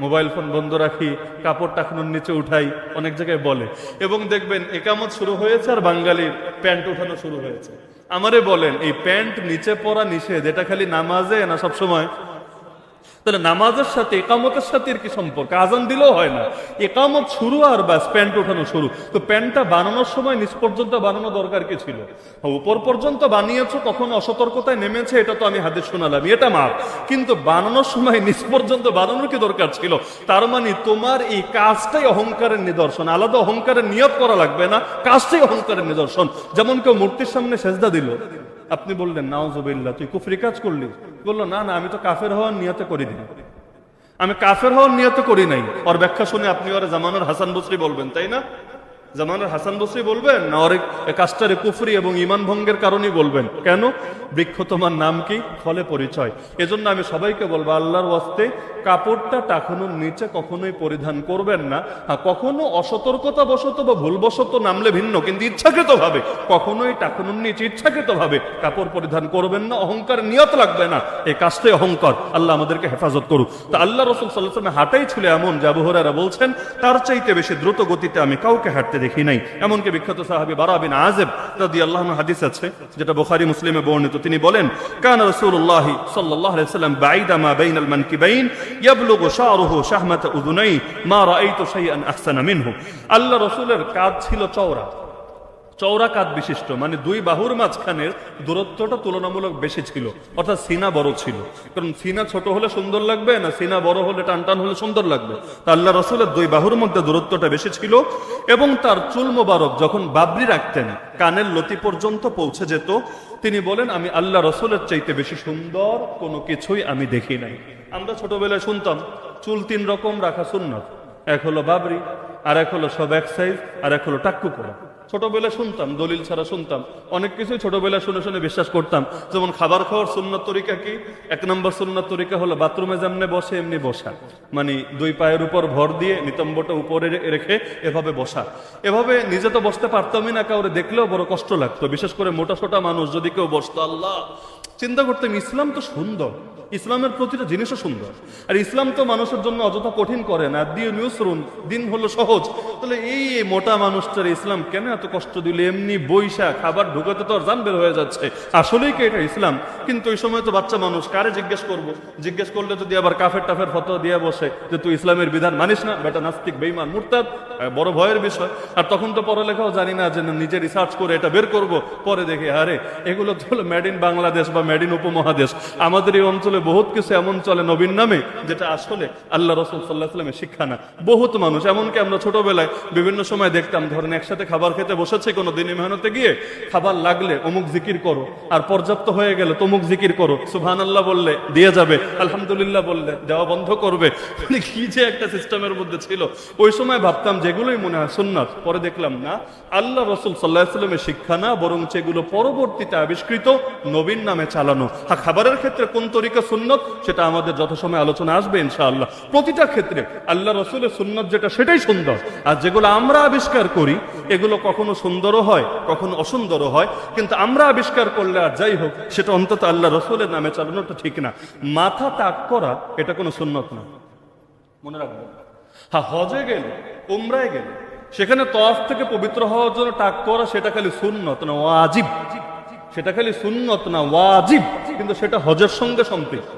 মোবাইল ফোন বন্ধ রাখি, কাপড় টাকনুর নিচে উঠাই, অনেক জায়গায় বলে। এবং দেখবেন একামত শুরু হয়েছে আর বাঙালির প্যান্ট উঠানো শুরু হয়েছে। আমারে বলেন এই প্যান্ট নিচে পরা নিষেধ, এটা খালি নামাজে না সবসময়? তাহলে নামাজের সাথে একামতের সাথে কি সম্পর্ক? আজান দিলেও হয় না, একামত শুরু আর ব্যাস প্যান্ট ওঠানো শুরু। তো প্যান্টটা বানানোর সময় নিচ পর্যন্ত বানানো দরকার কি ছিল? উপর পর্যন্ত বানিয়েছো, কখনো অসতর্কতায় নেমেছে, এটা তো আমি হাদিস শোনালাম, এটা মাপ। কিন্তু বানানোর সময় নিচ পর্যন্ত বানানোর কি দরকার ছিল? তার মানে তোমার এই কাজটাই অহংকারের নিদর্শন। আলাদা অহংকারের নিয়ত করা লাগবে না, কাজটাই অহংকারের নিদর্শন। যেমন কেউ মূর্তির সামনে সেজদা দিল, আপনি বললেন নাউজুবিল্লাহ তুই কুফরি কাজ করলি, বললো না না আমি তো কাফের হওয়ার নিয়তে করিনি, আমি কাফের হওয়ার নিয়তে করি নাই। ওর ব্যাখ্যা শুনে আপনি ওরা জামানার হাসান বসরি বলবেন, তাই না? জামানার হাসান বসরি বলবেন না ওর কাজটারে কুফরি এবং ঈমান ভঙ্গের কারণেই বলবেন? কেন? বৃক্ষ তোমার নাম কি, ফলে পরিচয়। এজন্য আমি সবাইকে বলবো আল্লাহর ওয়াস্তে কাপড়টা টাকানোর নিচে কখনোই পরিধান করবেন না। কখনো অসতর্কতা বশত বা ভুলবশত নামলে ভিন্ন, কিন্তু ইচ্ছাকৃত ভাবে কখনোই টাকানোর নিচে ইচ্ছাকৃত ভাবে কাপড় পরিধান করবেন না। অহংকার নিয়ত লাগবে না, এই কাজটাই অহংকার। আল্লাহ আমাদেরকে হেফাজত করুক। তা আল্লাহ রাসূল সাল্লাল্লাহু আলাইহি ওয়াসাল্লাম হাঁটাই ছিল এমন যে আবু হুরায়রা বলছেন তার চাইতে বেশি দ্রুত গতিতে আমি কাউকে হাঁটতে দেখি নাই। এমনকি বিখ্যাত সাহাবী বারা বিন আযিব রাদিয়াল্লাহু আনহু হাদিস আছে যেটা বুখারী মুসলিমে বর্ণিত, তিনি বলেন কানা রাসূলুল্লাহ সাল্লাল্লাহু আলাইহি ওয়াসাল্লাম বাঈদা মা বাইনাল মানকিবাইন ইয়াবলুগু শা'রুহু শাহমাতা উযুনাই মা রাআইতু শাইআন আহসানা মিনহু। আল্লাহ রাসূলের কাঁধ ছিল চওড়া, চওড়া কাঁধ বিশিষ্ট, মানে দুই বাহুর মাঝখানের দূরত্বটা তুলনামূলক বেশি ছিল, অর্থাৎ সিনা বড় ছিল। কারণ সিনা ছোট হলে সুন্দর লাগবে না, সিনা বড় হলে টান টান হলে সুন্দর লাগবে। তা আল্লাহ রাসূলের দুই বাহুর মধ্যে দূরত্বটা বেশি ছিল এবং তার চুল মোবারক যখন বাবরি রাখতেন কানের লতি পর্যন্ত পৌঁছে যেত। তিনি বলেন আমি আল্লাহ রাসূলের চাইতে বেশি সুন্দর কোনো কিছুই আমি দেখি নাই। আমরা ছোটবেলায় শুনতাম চুল 3 রকম রাখা সুন্নাত, এক হলো বাবরি, আর এক হলো সব এক সাইজ, আর এক হলো টাক্কু করা। ছোটবেলায় শুনতাম, দলিল ছাড়া শুনতাম। অনেক কিছুই ছোটবেলায় শুনে শুনে বিশ্বাস করতাম। যেমন খাবার খাওয়ার সুন্নত তরিকা কি? 1 নম্বর সুন্নত তরিকা হলো বাথরুমে যেমনি বসে এমনি বসা, মানে 2 পায়ের উপর ভর দিয়ে নিতম্বটা উপরে রেখে এভাবে বসা। এভাবে নিজে তো বসতে পারতামই না, কাউরে দেখলেও বড় কষ্ট লাগতো, বিশেষ করে মোটা সোটা মানুষ যদি কেউ বসতো, আল্লাহ চিন্তা করতাম ইসলাম তো সুন্দর, ইসলামের প্রতিটা জিনিসও সুন্দর, আর ইসলাম তো মানুষের জন্য অযথা কঠিন করে না, দিন হলো সহজ। তাহলে এই মোটা মানুষটার ইসলাম কেন এত কষ্ট দিল? এমনি বৈশা খাবার ঢুকাতে তো আর জান বের হয়ে যাচ্ছে, আসলেই কি এটা ইসলাম? কিন্তু ওই সময় তো বাচ্চা মানুষ, কারে জিজ্ঞেস করবো? জিজ্ঞেস করলে যদি আবার কাফের টাফের ফতোয়া দিয়ে বসে যে তুই ইসলামের বিধান মানিস না, বেটা নাস্তিক, বেঈমান, মুরতাদ, বড় ভয়ের বিষয়। আর তখন তো পড়ালেখাও জানি না, যে নিজে রিসার্চ করে এটা বের করব, পরে দেখে আরে এগুলো তো হলো মেড ইন বাংলাদেশ বা মেড ইন উপমহাদেশ। আমাদের এই অঞ্চলে বহুত কিছু এমন চলে নবীর নামে যেটা আসলে আল্লাহ রাসূল সাল্লাল্লাহু আলাইহি ওয়াসাল্লামের শিক্ষা না। বহুত মানুষ, এমনকি আমরা ছোটবেলায় বিভিন্ন সময় দেখতাম, ধরেন একসাথে খাবার খেতে বসেছে, কোনো দিনই মেহনতে গিয়ে খাবার লাগলে অমুক জিকির করো, আর পর্যাপ্ত হয়ে গেলে তমুক জিকির করো, সুবহানাল্লাহ বললে দিয়ে যাবে, আলহামদুলিল্লাহ বললে দেওয়া বন্ধ করবে। মানে কি যে একটা সিস্টেমের মধ্যে ছিল। ওই সময় ভাবতাম যেগুলোই মনে হয় সুন্নাত, পরে দেখলাম না, আল্লাহ রাসূল সাল্লাল্লাহু আলাইহি ওয়াসাল্লামের শিক্ষা না, বরং সেগুলো পরবর্তীতে আবিষ্কৃত নবীর নামে চালানো। হ্যাঁ, খাবারের ক্ষেত্রে কোন তরিকা সুন্নত সেটা আমাদের যথাসময়ে আলোচনা আসবে ইনশাআল্লাহ। প্রতিটা ক্ষেত্রে আল্লাহ রাসূলের সুন্নত যেটা সেটাই সুন্দর, আর যেগুলো আমরা আবিষ্কার করি এগুলো কখনো সুন্দরও হয়, কখনো অসুন্দরও হয়, কিন্তু আমরা আবিষ্কার করলে আর যাই হোক সেটা অন্তত আল্লাহ রাসূলের নামে চালানোটা ঠিক না। মাথা টাক করা এটা কোনো সুন্নত না, মনে রাখবেন। হ্যাঁ, হজে গেলে, উমরায় গেলে, সেখানে তওয়াফ থেকে পবিত্র হওয়ার জন্য টাক করা সেটা খালি সুন্নত না ওয়াজিব, সেটা খালি সুন্নত না ওয়াজিব, কিন্তু সেটা হজের সঙ্গে সম্পৃক্ত।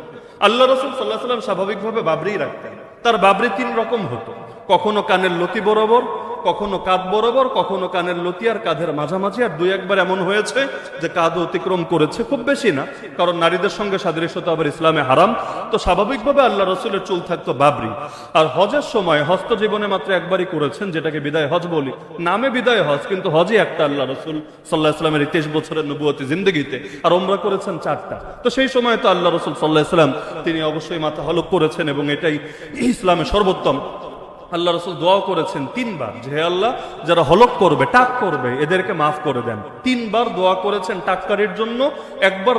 আল্লাহ রাসূল সাল্লাল্লাহু আলাইহি ওয়াসাল্লাম স্বাভাবিকভাবে বাবরি রাখতেন। তার বাবরি 3 রকম হতো, কখনো কানের লতি বরাবর, কখনো কাঁধ বরাবর, কখনো কানের লতি আর কাঁধের মাঝামাঝি, আর 2-1বার এমন হয়েছে যে কাঁধ অতিক্রম করেছে, খুব বেশি না, কারণ নারীদের সঙ্গে সাদৃশ্যতা আবার ইসলামে হারাম। তো স্বাভাবিকভাবে আল্লাহ রাসূলের চুল থাকতো বাবরি। আর হজের সময়, হজ তো জীবনে মাত্র একবারই করেছেন, যেটাকে বিদায় হজ বলি, নামে বিদায় হজ, কিন্তু হজই একটা আল্লাহ রাসূল সাল্লাল্লাহু আলাইহি ওয়াসাল্লামের 23 বছরের নবুয়তি জিন্দেগিতে, আর উমরা করেছেন 4টা। তো সেই সময় তো আল্লাহ রাসূল সাল্লাল্লাহু আলাইহি ওয়াসাল্লাম তিনি অবশ্যই মাথা হলক করেছেন, এবং এটাই ইসলামের সর্বোত্তম। আল্লাহ রাসূল দোয়া করেছেন 3 বার, যে হে আল্লাহ, যারা হলক করবে, টাক করবে, এদেরকে মাফ করে দেন। 3 বার দোয়া করেছেন টাককারীর জন্য, 1বার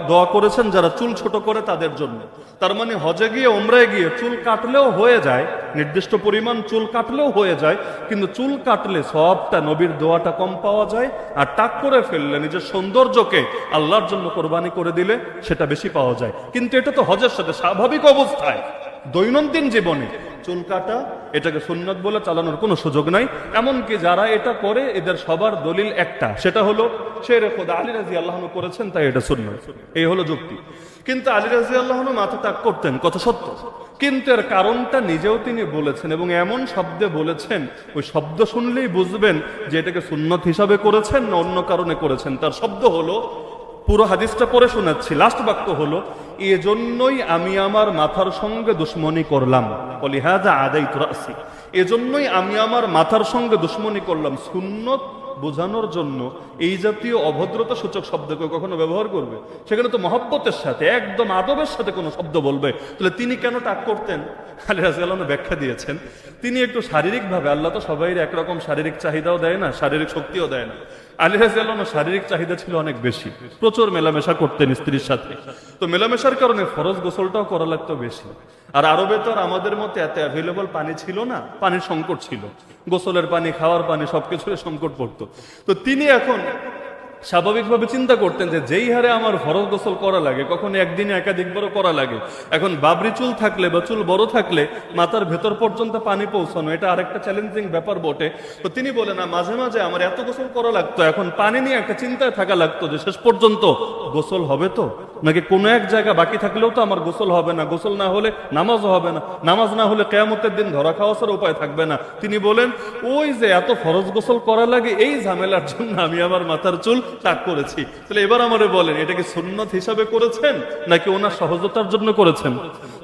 দোয়া করেছেন যারা চুল ছোট করে তাদের জন্য। তার মানে হজে গিয়ে, উমরায় গিয়ে চুল কাটলেও হয়ে যায়, নির্দিষ্ট পরিমাণ চুল কাটলেও হয়ে যায়, কিন্তু চুল কাটলে সবটা নবীর দোয়াটা কম পাওয়া যায়, আর টাক করে ফেললে নিজের সৌন্দর্যকে আল্লাহর জন্য কোরবানি করে দিলে সেটা বেশি পাওয়া যায়। কিন্তু এটা তো হজের সাথে স্বাভাবিক অবস্থায় দৈনন্দিন জীবনে চুল কাটা এটাকে সুন্নত বলে চালানোর কোনো সুযোগ নাই। এমনকি যারা এটা করে এদের সবার দলিল একটা, সেটা হলো শেরে খোদা আলী রাদিয়াল্লাহু আনহু করেছেন, তাই এটা সুন্নত, এই হলো যুক্তি। কিন্তু আলী রাদিয়াল্লাহু আনহু মাথা টাক করতেন, কথা সত্য, কিন্তু এর কারণটা নিজেও তিনি বলেছেন, এবং এমন শব্দে বলেছেন, ওই শব্দ শুনলেই বুঝবেন যে এটাকে সুন্নত হিসাবে করেছেন না অন্য কারণে করেছেন। তার শব্দ হলো, পুরো হাদিসটা পড়ে শোনাচ্ছি, লাস্ট বাক্য হলো, এজন্যই আমি আমার মাথার সঙ্গে দুশমনি করলাম, ওয়ালিহাযা আদাইতু রাসি, এজন্যই আমি আমার মাথার সঙ্গে দুশমনি করলাম। সুন্নত বোঝানোর জন্য এই জাতীয় অভদ্রতা সূচক শব্দকে কখনো ব্যবহার করবে, সেখানে তো মহব্বতের সাথে, একদম আদবের সাথে কোনো শব্দ বলবে। তাহলে তিনি কেন টাক করতেন? আলী রাদিয়াল্লাহু আনহু ব্যাখ্যা দিয়েছেন, তিনি একটু শারীরিকভাবে, আল্লাহ তো সবাই একরকম শারীরিক চাহিদাও দেয় না, শারীরিক শক্তিও দেয় না। আলী রাদিয়াল্লাহু আনহু শারীরিক চাহিদা ছিল অনেক বেশি, প্রচুর মেলামেশা করতেন স্ত্রীর সাথে, তো মেলামেশার কারণে ফরজ গোসলটাও করা লাগতো বেশি। আর আরবে তো আর আমাদের মতো এত অ্যাভেলেবল পানি ছিল না, পানির সংকট ছিল, গোসলের পানি, খাওয়ার পানি, সবকিছুর সংকট পড়তো। তো তিনি এখন স্বাভাবিকভাবে চিন্তা করতেন যে যেই হারে আমার ফরজ গোসল করা লাগে, কখনো একদিনে একাধিকবারও করা লাগে, এখন বাবরি চুল থাকলে বা চুল বড় থাকলে মাথার ভেতর পর্যন্ত পানি পৌঁছানো এটা আরেকটা চ্যালেঞ্জিং ব্যাপার বটে। তো তিনি বলে না, মাঝে মাঝে আমার এত গোসল করা লাগতো, এখন পানি নিয়ে একটা চিন্তায় থাকা লাগতো যে শেষ পর্যন্ত গোসল হবে তো, নাকি কোনো এক জায়গা বাকি থাকলেও তো আমার গোসল হবে না, গোসল না হলে নামাজও হবে না, নামাজ না হলে কিয়ামতের দিন ধরা খাওয়া ছাড়া উপায় থাকবে না। তিনি বলেন, ওই যে এত ফরজ গোসল করা লাগে, এই ঝামেলার জন্য আমি আমার মাথার চুল টাক করেছি। তাহলে এবার আমারে বলেন, এটা কি সুন্নত হিসাবে করেছেন নাকি ওনার সহজতার জন্য করেছেন?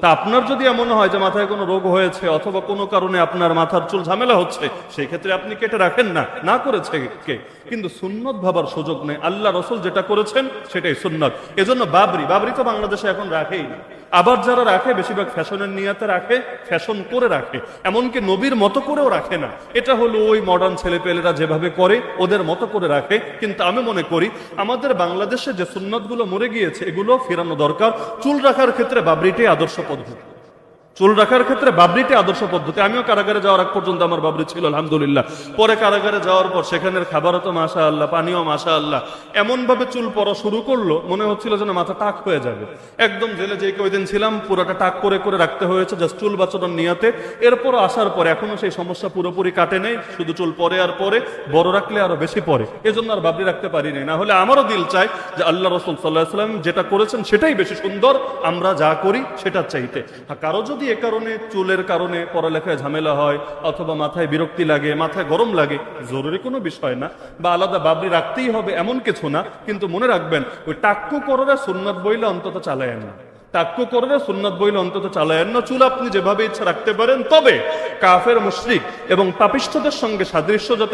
তা আপনার যদি এমন হয় যে মাথায় কোনো রোগ হয়েছে অথবা কোনো কারণে আপনার মাথার চুল ঝামেলা হচ্ছে, সেই ক্ষেত্রে আপনি কেটে রাখেন না, না করেছে কে, কিন্তু সুন্নত ভাবার সুযোগ নেই। আল্লাহ রাসূল যেটা করেছেন সেটাই এটাই সুন্নাত। এজন্য বাবরি তো বাংলাদেশে এখন রাখেই না। আবার যারা রাখে বেশিরভাগ ফ্যাশনের নিয়াতে রাখে, ফ্যাশন করে রাখে, এমনকি নবীর মতো করেও রাখে না। এটা হলো ওই মডার্ন ছেলেপেলেরা যেভাবে করে ওদের মতো করে রাখে। কিন্তু আমি মনে করি আমাদের বাংলাদেশে যে সুন্নাতগুলো মরে গিয়েছে এগুলো ফেরানো দরকার। চুল রাখার ক্ষেত্রে বাবরিটাই আদর্শ পদ্ধতি। চুল রাখার ক্ষেত্রে বাবরিটি আদর্শ পদ্ধতি। আমিও কারাগারে যাওয়ার আগ পর্যন্ত আমার বাবরি ছিল আলহামদুলিল্লাহ। পরে কারাগারে যাওয়ার পর সেখানের খাবারও তো মাশা আল্লাহ, পানিও মাশা আল্লাহ। এমন ভাবে চুল পড়া শুরু করলো মনে হচ্ছিল যেন মাথা টাক হয়ে যাবে। একদম জেলে যে কয়দিন ছিলাম পুরোটা টাক করে করে রাখতে হয়েছে জাস্ট চুল বাঁচানোর নিয়াতে। এরপর আসার পরে এখনো সেই সমস্যা পুরোপুরি কাটে নেই, শুধু চুল পরে আর পরে, বড় রাখলে আরো বেশি পরে। এজন্য আর বাবরি রাখতে পারি নাই। না হলে আমারও দিল চায় যে আল্লাহ রাসূল সাল্লাল্লাহু আলাইহি ওয়াসাল্লাম যেটা করেছেন সেটাই বেশি সুন্দর, আমরা যা করি সেটা চাইতে। কারো যদি এ কারণে চুলের কারণে পড়ালেখায় ঝামেলা হয় অথবা মাথায় বিরক্তি লাগে, মাথায় গরম লাগে, জরুরি কোনো বিষয় না, বা আলাদা বাবরি রাখতেই হবে এমন কিছু না। কিন্তু মনে রাখবেন ওই টাক্কু কররে সুন্নাত বইলে অন্তত চালায়েন না। টাক্কু কররে সুন্নাত বইলে অন্তত চালায়েন না। চুল আপনি যেভাবে ইচ্ছা রাখতে পারেন, তবে কাফের মুশরিক এবং পাপিষ্ঠদের সঙ্গে সাদৃশ্য যাতে